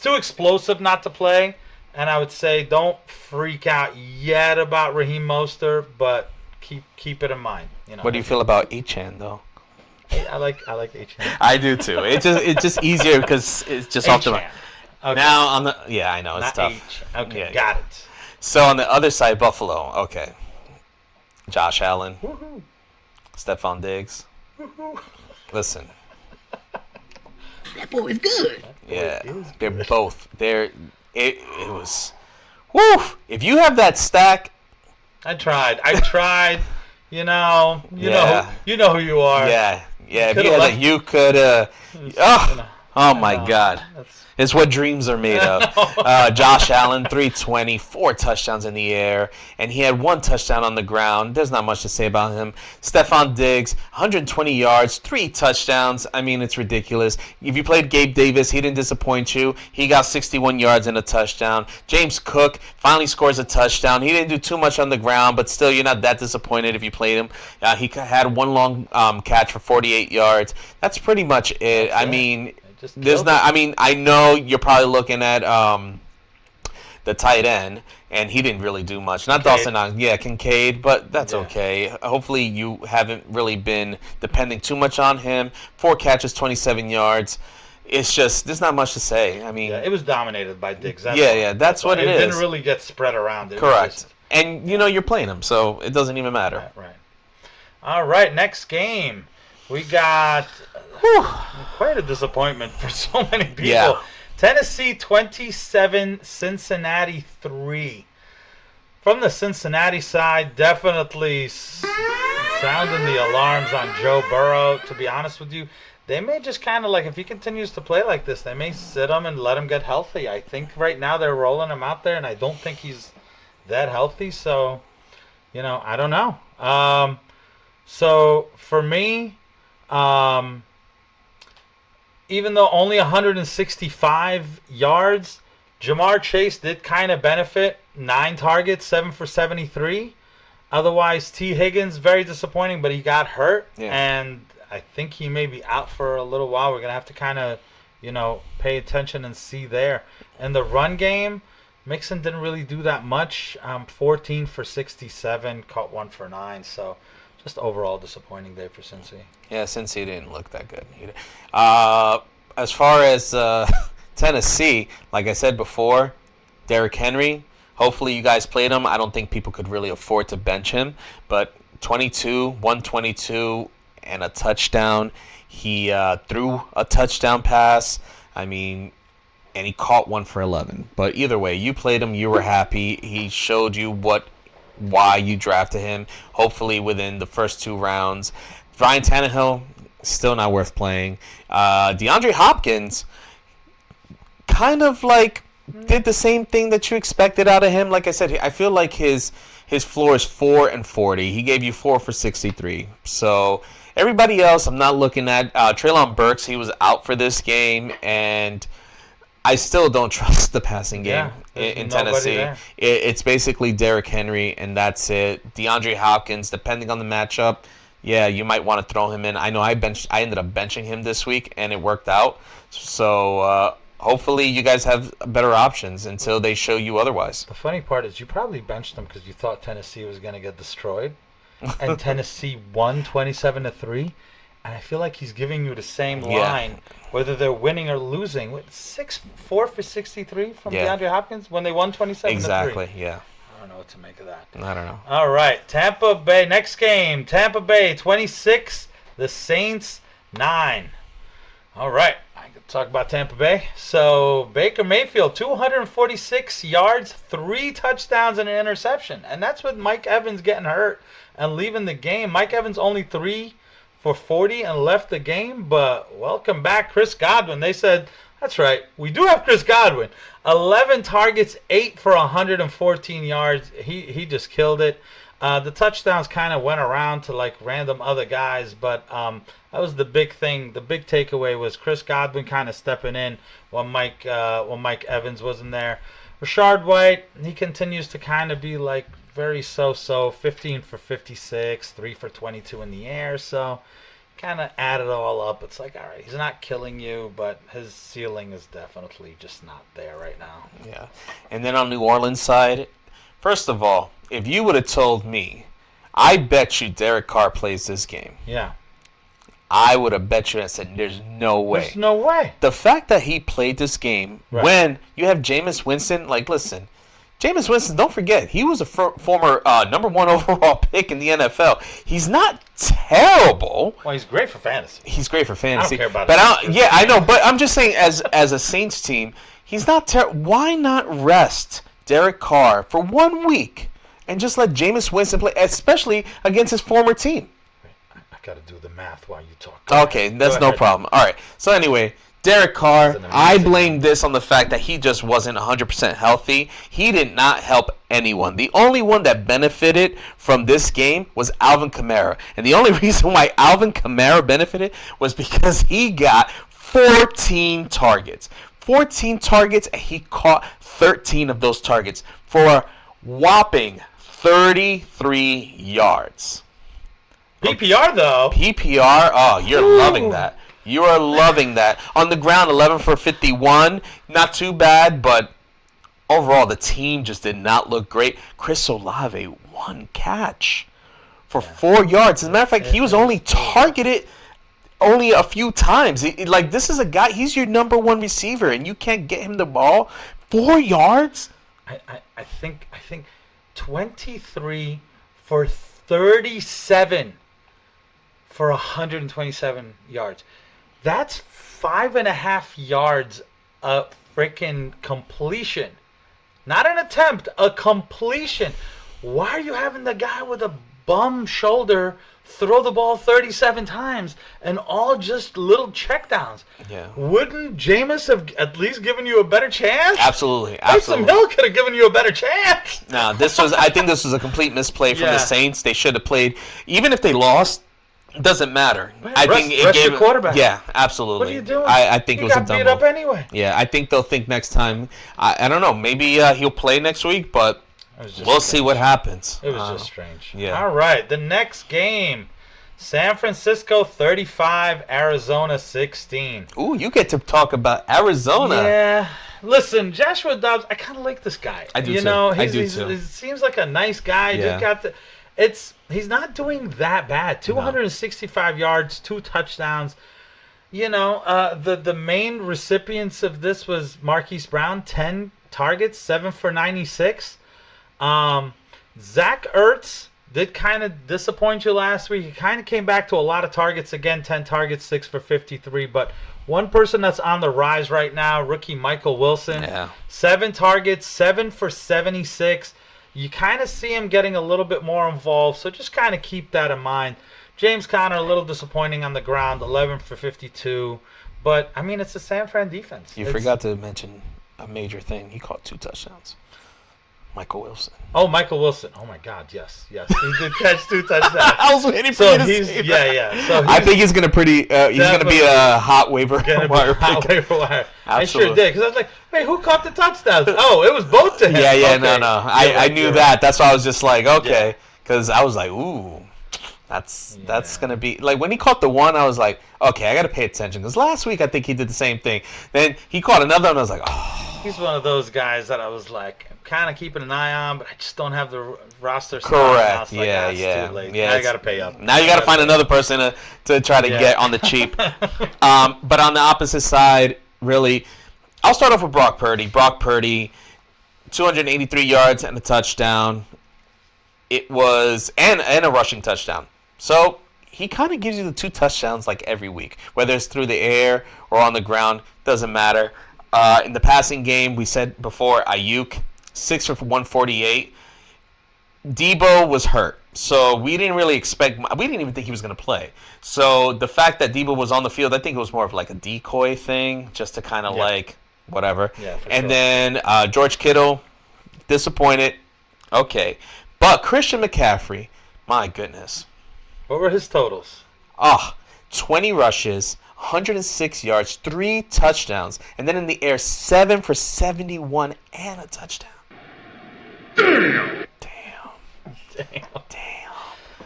too explosive not to play. And I would say don't freak out yet about Raheem Mostert, but keep it in mind. What do you feel about A-Chan, though? I like A-Chan. I do, too. It's just easier because it's just off the line. Okay. Now, I know, it's not tough. H. Okay, Yeah, got it. So on the other side, Buffalo, okay. Josh Allen. Woohoo. Stephon Diggs. Listen. That boy is good. Yeah, they're both. It was. Woo! If you have that stack. I tried. You know who you are. Yeah. If you had that, you could. Oh my God. It's what dreams are made of. Josh Allen, 320, 4 touchdowns in the air, and he had 1 touchdown on the ground. There's not much to say about him. Stephon Diggs, 120 yards, 3 touchdowns. I mean, it's ridiculous. If you played Gabe Davis, he didn't disappoint you. He got 61 yards and a touchdown. James Cook finally scores a touchdown. He didn't do too much on the ground, but still, you're not that disappointed if you played him. He had 1 long catch for 48 yards. That's pretty much it. I mean, there's not. I mean, I know you're probably looking at the tight end, and he didn't really do much. Not Kincaid. Dawson, Kincaid, but that's okay. Hopefully, you haven't really been depending too much on him. 4 catches, 27 yards. It's just there's not much to say. I mean, it was dominated by Diggs. That's what it is. It didn't really get spread around. Correct. And you're playing him, so it doesn't even matter. Right. All right, next game. We got quite a disappointment for so many people. Yeah. Tennessee 27, Cincinnati 3. From the Cincinnati side, definitely sounding the alarms on Joe Burrow. To be honest with you, they may just kind of if he continues to play like this, they may sit him and let him get healthy. I think right now they're rolling him out there, and I don't think he's that healthy. So, I don't know. So for me, even though only 165 yards, Jamar Chase did kind of benefit. 9 targets, 7 for 73. Otherwise, T. Higgins, very disappointing, but he got hurt. Yeah. And I think he may be out for a little while. We're going to have to kind of, pay attention and see there. And the run game, Mixon didn't really do that much. 14 for 67, caught 1 for 9. So just overall disappointing day for Cincy. Yeah, Cincy didn't look that good either. As far as Tennessee, like I said before, Derrick Henry, hopefully you guys played him. I don't think people could really afford to bench him. But 122, and a touchdown. He threw a touchdown pass. I mean, and he caught 1 for 11. But either way, you played him. You were happy. He showed you why you drafted him, hopefully within the first 2 rounds. Ryan Tannehill, still not worth playing. DeAndre Hopkins kind of did the same thing that you expected out of him. Like I said, I feel like his floor is 4 and 40. He gave you 4 for 63. So everybody else I'm not looking at. Treylon Burks, he was out for this game, and I still don't trust the passing game there's in nobody Tennessee. there. It's basically Derrick Henry, and that's it. DeAndre Hopkins, depending on the matchup, yeah, you might want to throw him in. I know I ended up benching him this week, and it worked out. So hopefully you guys have better options until they show you otherwise. The funny part is you probably benched him because you thought Tennessee was going to get destroyed, and Tennessee won 27-3. And I feel like he's giving you the same line, whether they're winning or losing. What, 4 for 63 from DeAndre Hopkins when they won 27-3? Exactly, yeah. I don't know what to make of that. I don't know. All right, Tampa Bay. Next game, Tampa Bay 26, the Saints 9. All right, I can talk about Tampa Bay. So Baker Mayfield, 246 yards, 3 touchdowns, and an interception. And that's with Mike Evans getting hurt and leaving the game. Mike Evans only 3 for 40 and left the game, but welcome back, Chris Godwin. They said, that's right, we do have Chris Godwin. 11 targets, 8 for 114 yards. He just killed it. The touchdowns kind of went around to like random other guys, but that was the big thing. The big takeaway was Chris Godwin kind of stepping in when Mike Evans wasn't there. Rashard White, he continues to kind of be like very so-so, 15 for 56, 3 for 22 in the air. So kind of add it all up. It's like, all right, he's not killing you, but his ceiling is definitely just not there right now. Yeah. And then on New Orleans side, first of all, if you would have told me, I bet you Derek Carr plays this game. Yeah. I would have bet you and said, there's no way. There's no way. The fact that he played this game when you have Jameis Winston, like, listen, Jameis Winston, don't forget, he was a former number 1 overall pick in the NFL. He's not terrible. Well, he's great for fantasy. He's great for fantasy. I don't care about but yeah, I know. But I'm just saying, as a Saints team, he's not terrible. Why not rest Derek Carr for 1 week and just let Jameis Winston play, especially against his former team? I got to do the math while you talk. Okay, that's no problem. All right. So anyway, Derek Carr, I blame this on the fact that he just wasn't 100% healthy. He did not help anyone. The only one that benefited from this game was Alvin Kamara. And the only reason why Alvin Kamara benefited was because he got 14 targets. 14 targets, and he caught 13 of those targets for a whopping 33 yards. PPR, though. PPR, oh, you're loving that. You are loving that. On the ground, 11 for 51. Not too bad, but overall, the team just did not look great. Chris Olave, 1 catch for 4 yards. As a matter of fact, he was only targeted only a few times. Like, this is a guy, he's your number 1 receiver, and you can't get him the ball. 4 yards? I think 23 for 37 for 127 yards. That's 5.5 yards a freaking completion. Not an attempt, a completion. Why are you having the guy with a bum shoulder throw the ball 37 times and all just little checkdowns? Yeah. Wouldn't Jameis have at least given you a better chance? Absolutely. Taysom Hill could have given you a better chance. No, I think this was a complete misplay from the Saints. They should have played, even if they lost. It doesn't matter. I think it gave your quarterback. Yeah, absolutely. What are you doing? I think it was a dumb got beat up anyway. Yeah, I think they'll think next time. I don't know. Maybe he'll play next week, but we'll see what happens. It was just strange. Yeah. All right, the next game, San Francisco 35, Arizona 16. Ooh, you get to talk about Arizona. Yeah. Listen, Joshua Dobbs, I kind of like this guy. I do you too. know, I do too. He too. seems like a nice guy. Yeah. Just got he's not doing that bad. 265 yards, 2 touchdowns. You know, the main recipients of this was Marquise Brown, 10 targets, 7 for 96. Zach Ertz did kind of disappoint you last week. He kind of came back to a lot of targets again, 10 targets, 6 for 53. But one person that's on the rise right now, rookie Michael Wilson, 7 targets, 7 for 76. You kind of see him getting a little bit more involved, so just kind of keep that in mind. James Conner, a little disappointing on the ground, 11 for 52. But, I mean, it's a San Fran defense. You forgot to mention a major thing. He caught 2 touchdowns. Michael Wilson. Oh, Michael Wilson. Oh my God, yes. He did catch 2 touchdowns. I was waiting for So you to he's say yeah. So I think he's gonna be a hot waiver wire pick. Waiver wire. I sure Absolutely. did, because I was like, "Hey, who caught the touchdowns?" Oh, it was both to him. Yeah, Okay. no. I knew that. That's why I was just like, okay, because I was like, ooh, that's gonna be like when he caught the one, I was like, okay, I gotta pay attention because last week I think he did the same thing. Then he caught another, and I was like, oh. He's one of those guys that I was like, kind of keeping an eye on, but I just don't have the roster. Correct. Like, Yeah. Too late. Yeah. Now I gotta pay up. Now you gotta find another person to try to get on the cheap. But on the opposite side, really, I'll start off with Brock Purdy. Brock Purdy, 283 yards and a touchdown. It was and a rushing touchdown. So he kind of gives you the 2 touchdowns like every week, whether it's through the air or on the ground, doesn't matter. In the passing game, we said before, Ayuk, 6 for 148. Debo was hurt, so we didn't really expect. We didn't even think he was going to play. So the fact that Debo was on the field, I think it was more of like a decoy thing, just to kind of like whatever. Yeah, for and sure. then George Kittle, disappointed. Okay, but Christian McCaffrey, my goodness. What were his totals? 20 rushes, 106 yards, 3 touchdowns, and then in the air, 7 for 71 and a touchdown. Damn.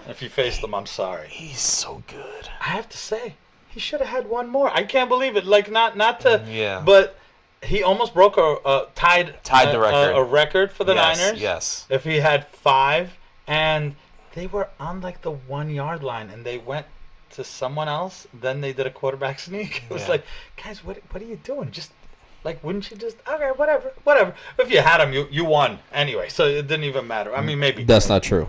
If you faced him, I'm sorry. He's so good. I have to say, he should have had one more. I can't believe it. Like not to. Yeah. But he almost broke tied the record. A record for the Niners. Yes. If he had 5, and they were on like the 1 yard line, and they went to someone else. Then they did a quarterback sneak. It was like, guys, what are you doing? Just like, wouldn't you just okay, whatever. If you had him, you won anyway. So it didn't even matter. I mean, maybe That's not true.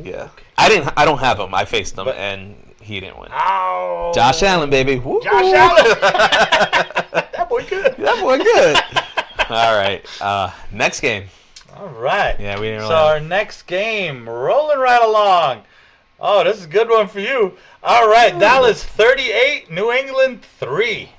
Yeah. I don't have him. I faced him, But- and he didn't win. Ow. Josh Allen, baby. Woo. Josh Allen. That boy good. That boy good. All right. Next game. All right. Yeah, we didn't So really. our next game, rolling right along. Oh, this is a good one for you. All right, Dallas 38, New England 3.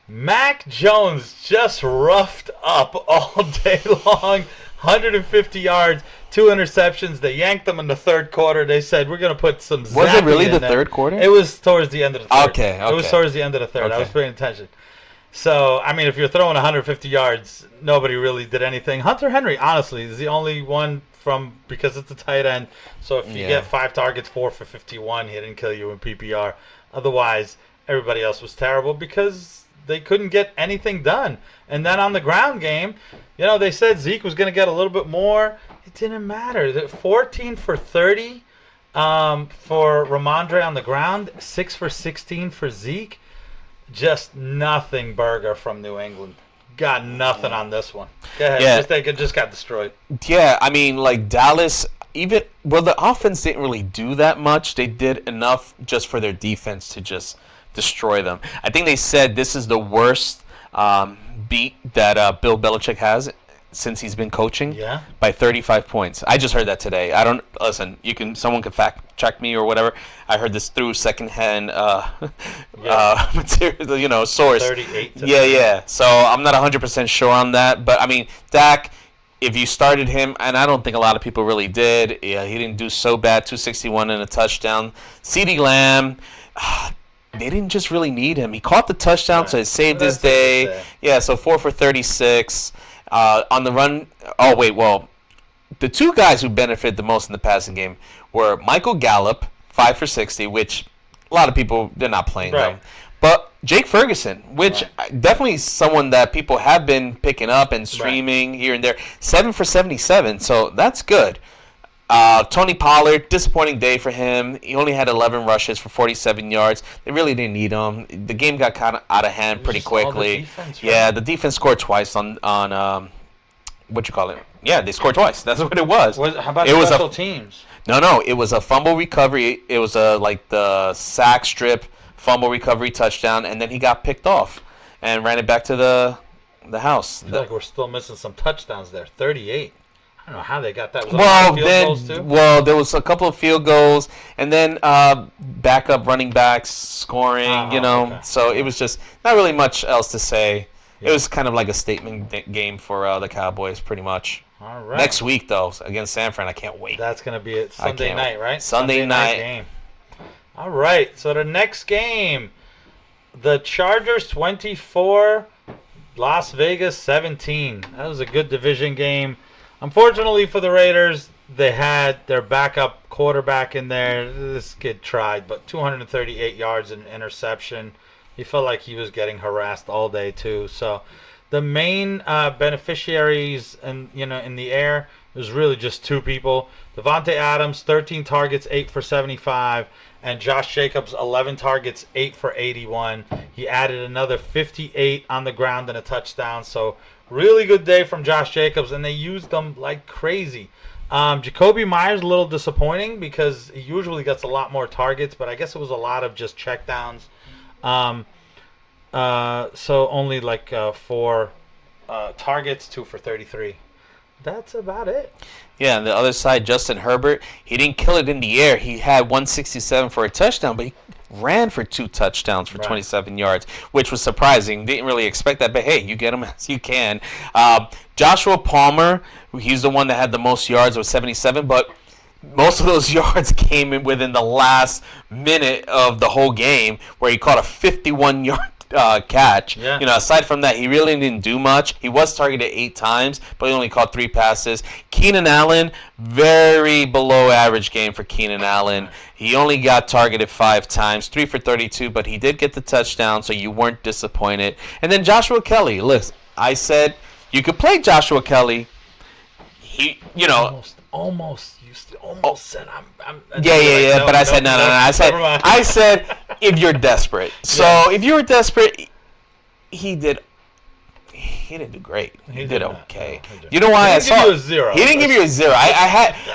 Mac Jones just roughed up all day long. 150 yards, 2 interceptions. They yanked them in the third quarter. They said, we're going to put some Was it zapping really in the there." third quarter? It was towards the end of the third. Okay. It was towards the end of the third. I Okay. was paying attention. So, I mean, if you're throwing 150 yards, nobody really did anything. Hunter Henry, honestly, is the only one because it's a tight end. So if you get 5 targets, 4 for 51, he didn't kill you in PPR. Otherwise, everybody else was terrible because they couldn't get anything done. And then on the ground game, they said Zeke was going to get a little bit more. It didn't matter. 14 for 30 for Ramondre on the ground, 6 for 16 for Zeke. Just nothing burger from New England. Got nothing on this one. Go ahead. Yeah. They just got destroyed. Yeah, I mean, like Dallas, the offense didn't really do that much. They did enough just for their defense to just destroy them. I think they said this is the worst beat that Bill Belichick has since he's been coaching. Yeah. By 35 points. I just heard that today. I don't listen. Someone can fact check me or whatever. I heard this through secondhand material, source. 38 today. Yeah. So I'm not 100% sure on that, but I mean, Dak, if you started him, and I don't think a lot of people really did, he didn't do so bad. 261 and a touchdown. CeeDee Lamb. They didn't just really need him. He caught the touchdown, so it saved his day. Yeah, so 4 for 36. On the run, the 2 guys who benefited the most in the passing game were Michael Gallup, 5 for 60, which a lot of people, they're not playing them. But Jake Ferguson, which definitely someone that people have been picking up and streaming here and there, 7 for 77, so that's good. Tony Pollard, disappointing day for him. He only had 11 rushes for 47 yards. They really didn't need him. The game got kind of out of hand pretty quickly. Defense, Yeah, the defense scored twice on what you call it? Yeah, they scored twice. That's what it was. How about It was special teams? No, it was a fumble recovery. It was like the sack strip, fumble recovery touchdown, and then he got picked off and ran it back to the house. I feel like we're still missing some touchdowns there. 38. I don't know how they got that. Was Well, field goals too? there was a couple of field goals, and then backup running backs scoring. Okay. So it was just not really much else to say. It was kind of like a statement game for the Cowboys, pretty much. All right. Next week, though, against San Fran, I can't wait. That's going to be it Sunday night, right? Sunday night game. All right. So the next game, the Chargers 24, Las Vegas 17. That was a good division game. Unfortunately for the Raiders, they had their backup quarterback in there. This kid tried, but 238 yards and interception. He felt like he was getting harassed all day too. So the main beneficiaries in the air was really just two people. Devontae Adams, 13 targets, 8 for 75. And Josh Jacobs, 11 targets, 8 for 81. He added another 58 on the ground and a touchdown. So really good day from Josh Jacobs, and they used them like crazy. Jacoby Myers, a little disappointing because he usually gets a lot more targets, but I guess it was a lot of just checkdowns. So only like 4 targets, 2 for 33. That's about it. Yeah, on the other side, Justin Herbert, he didn't kill it in the air. He had 167 for a touchdown, but he ran for 2 touchdowns for 27 yards, which was surprising. Didn't really expect that, but hey, you get them as you can. Joshua Palmer, he's the one that had the most yards with 77, but most of those yards came in within the last minute of the whole game, where he caught a 51-yard catch. Yeah. Aside from that, he really didn't do much. He was targeted 8 times, but he only caught 3 passes. Keenan Allen, very below average game for Keenan Allen. He only got targeted 5 times, 3 for 32, but he did get the touchdown, so you weren't disappointed. And then Joshua Kelly. Listen, I said you could play Joshua Kelly. He, Almost said I'm yeah. But I said no. I said if you're desperate. So if you were desperate, he didn't do great. He did okay. You know why I saw you a 0. He didn't give you a 0.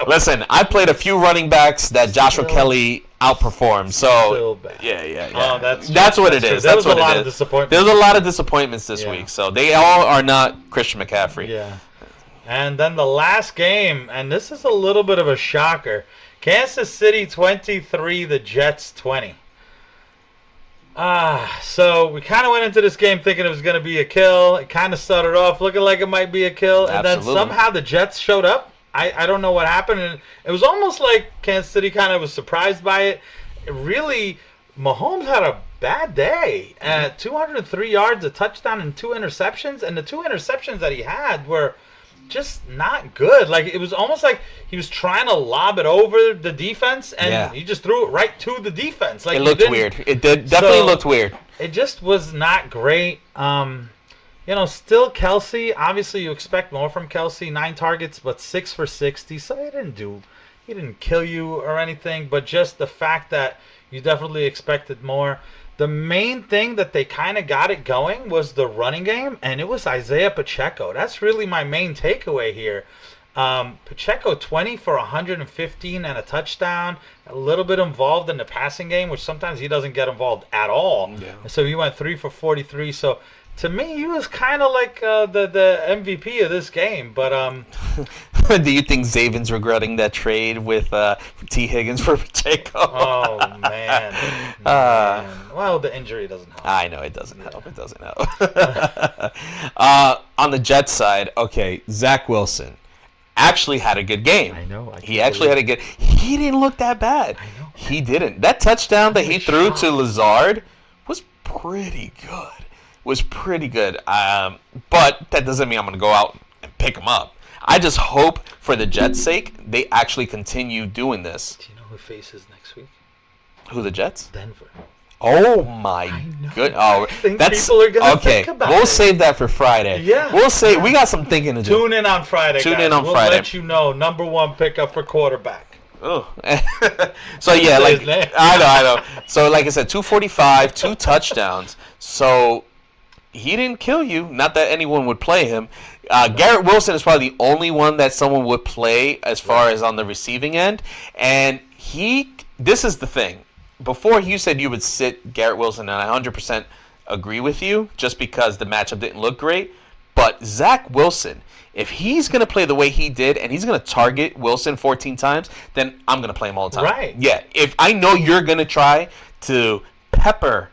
Listen. I played a few running backs that Joshua Kelly outperformed. So yeah. Oh, that's what it is. There was a lot of disappointments. There's a lot of disappointments this week. So they all are not Christian McCaffrey. Yeah. And then the last game, and this is a little bit of a shocker. Kansas City 23, the Jets 20. So we kind of went into this game thinking it was going to be a kill. It kind of started off looking like it might be a kill. And then somehow the Jets showed up. I don't know what happened. And it was almost like Kansas City kind of was surprised by it. Really, Mahomes had a bad day. 203 yards, a touchdown, and 2 interceptions. And the 2 interceptions that he had were just not good. Like, it was almost like he was trying to lob it over the defense, and he just threw it right to the defense. Like, it looked weird. It definitely looked weird. It just was not great. Still Kelsey. Obviously, you expect more from Kelsey. 9 targets, but 6 for 60. So he didn't kill you or anything. But just the fact that you definitely expected more. The main thing that they kind of got it going was the running game, and it was Isaiah Pacheco. That's really my main takeaway here. Pacheco, 20 for 115 and a touchdown, a little bit involved in the passing game, which sometimes he doesn't get involved at all. Yeah. And so he went 3 for 43. So to me, he was kind of like the MVP of this game. But do you think Zaven's regretting that trade with T. Higgins for Pacheco? Oh, man. Well, the injury doesn't help. I know, it doesn't help. It doesn't help. On the Jets side, okay, Zach Wilson actually had a good game. I know. He actually had a good... He didn't look that bad. I know. He didn't. That touchdown that he threw to Lazard was pretty good. But that doesn't mean I'm going to go out and pick him up. I just hope, for the Jets' sake, they actually continue doing this. Do you know who faces next week? Who, the Jets? Denver. Oh my good! Oh, I think people are gonna think about We'll it. save that for Friday. Yeah, we got some thinking to do. Tune in on Friday. We'll Friday. Let you know number 1 pickup for quarterback. Oh, so yeah, like I know. So like I said, 245, 2 touchdowns. So he didn't kill you. Not that anyone would play him. Garrett Wilson is probably the only one that someone would play as far as on the receiving end. And this is the thing. Before you said you would sit Garrett Wilson, and I 100% agree with you, just because the matchup didn't look great. But Zach Wilson, if he's going to play the way he did, and he's going to target Wilson 14 times, then I'm going to play him all the time. Right. Yeah. If I know you're going to try to pepper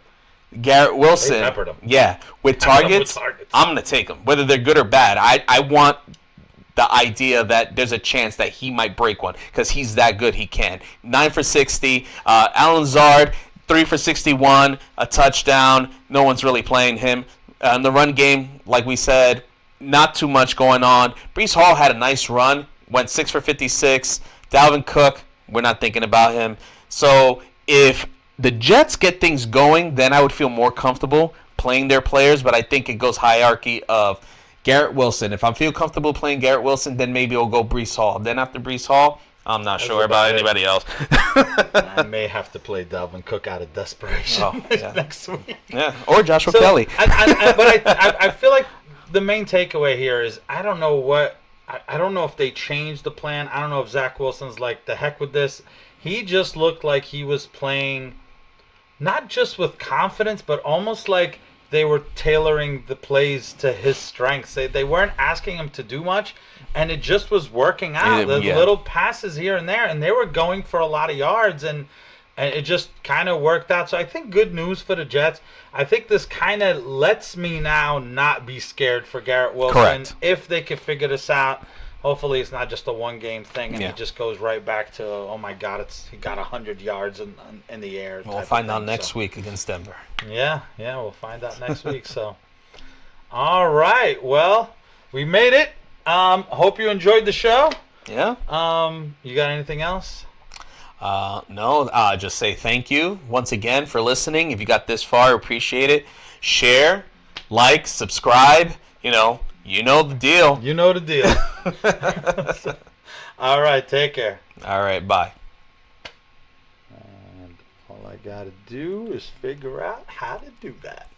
Garrett Wilson, they peppered him. Yeah, with targets, I'm going to take them, whether they're good or bad. I want the idea that there's a chance that he might break one because he's that good. He can. 9 for 60. Alan Lazard, 3 for 61, a touchdown. No one's really playing him. In the run game, like we said, not too much going on. Breece Hall had a nice run, went 6 for 56. Dalvin Cook, we're not thinking about him. So if the Jets get things going, then I would feel more comfortable playing their players, but I think it goes hierarchy of Garrett Wilson. If I feel comfortable playing Garrett Wilson, then maybe I'll go Breece Hall. Then after Breece Hall, I'm not sure about anybody else. I may have to play Dalvin Cook out of desperation next week. Yeah, or Joshua Kelly. But I feel like the main takeaway here is I don't know if they changed the plan. I don't know if Zach Wilson's like, the heck with this. He just looked like he was playing not just with confidence, but almost like they were tailoring the plays to his strengths. They weren't asking him to do much, and it just was working out. The little passes here and there, and they were going for a lot of yards, and it just kind of worked out. So I think good news for the Jets. I think this kind of lets me now not be scared for Garrett Wilson. Correct. If they can figure this out. Hopefully it's not just a one-game thing, and Yeah. he just goes right back to, oh my God, he got 100 yards in the air. We'll find out next week against Denver. Yeah, we'll find out next week. So, all right, well, we made it. Hope you enjoyed the show. Yeah. You got anything else? No. Just say thank you once again for listening. If you got this far, appreciate it. Share, like, subscribe. You know the deal. You know the deal. All right, take care. All right, bye. And all I got to do is figure out how to do that.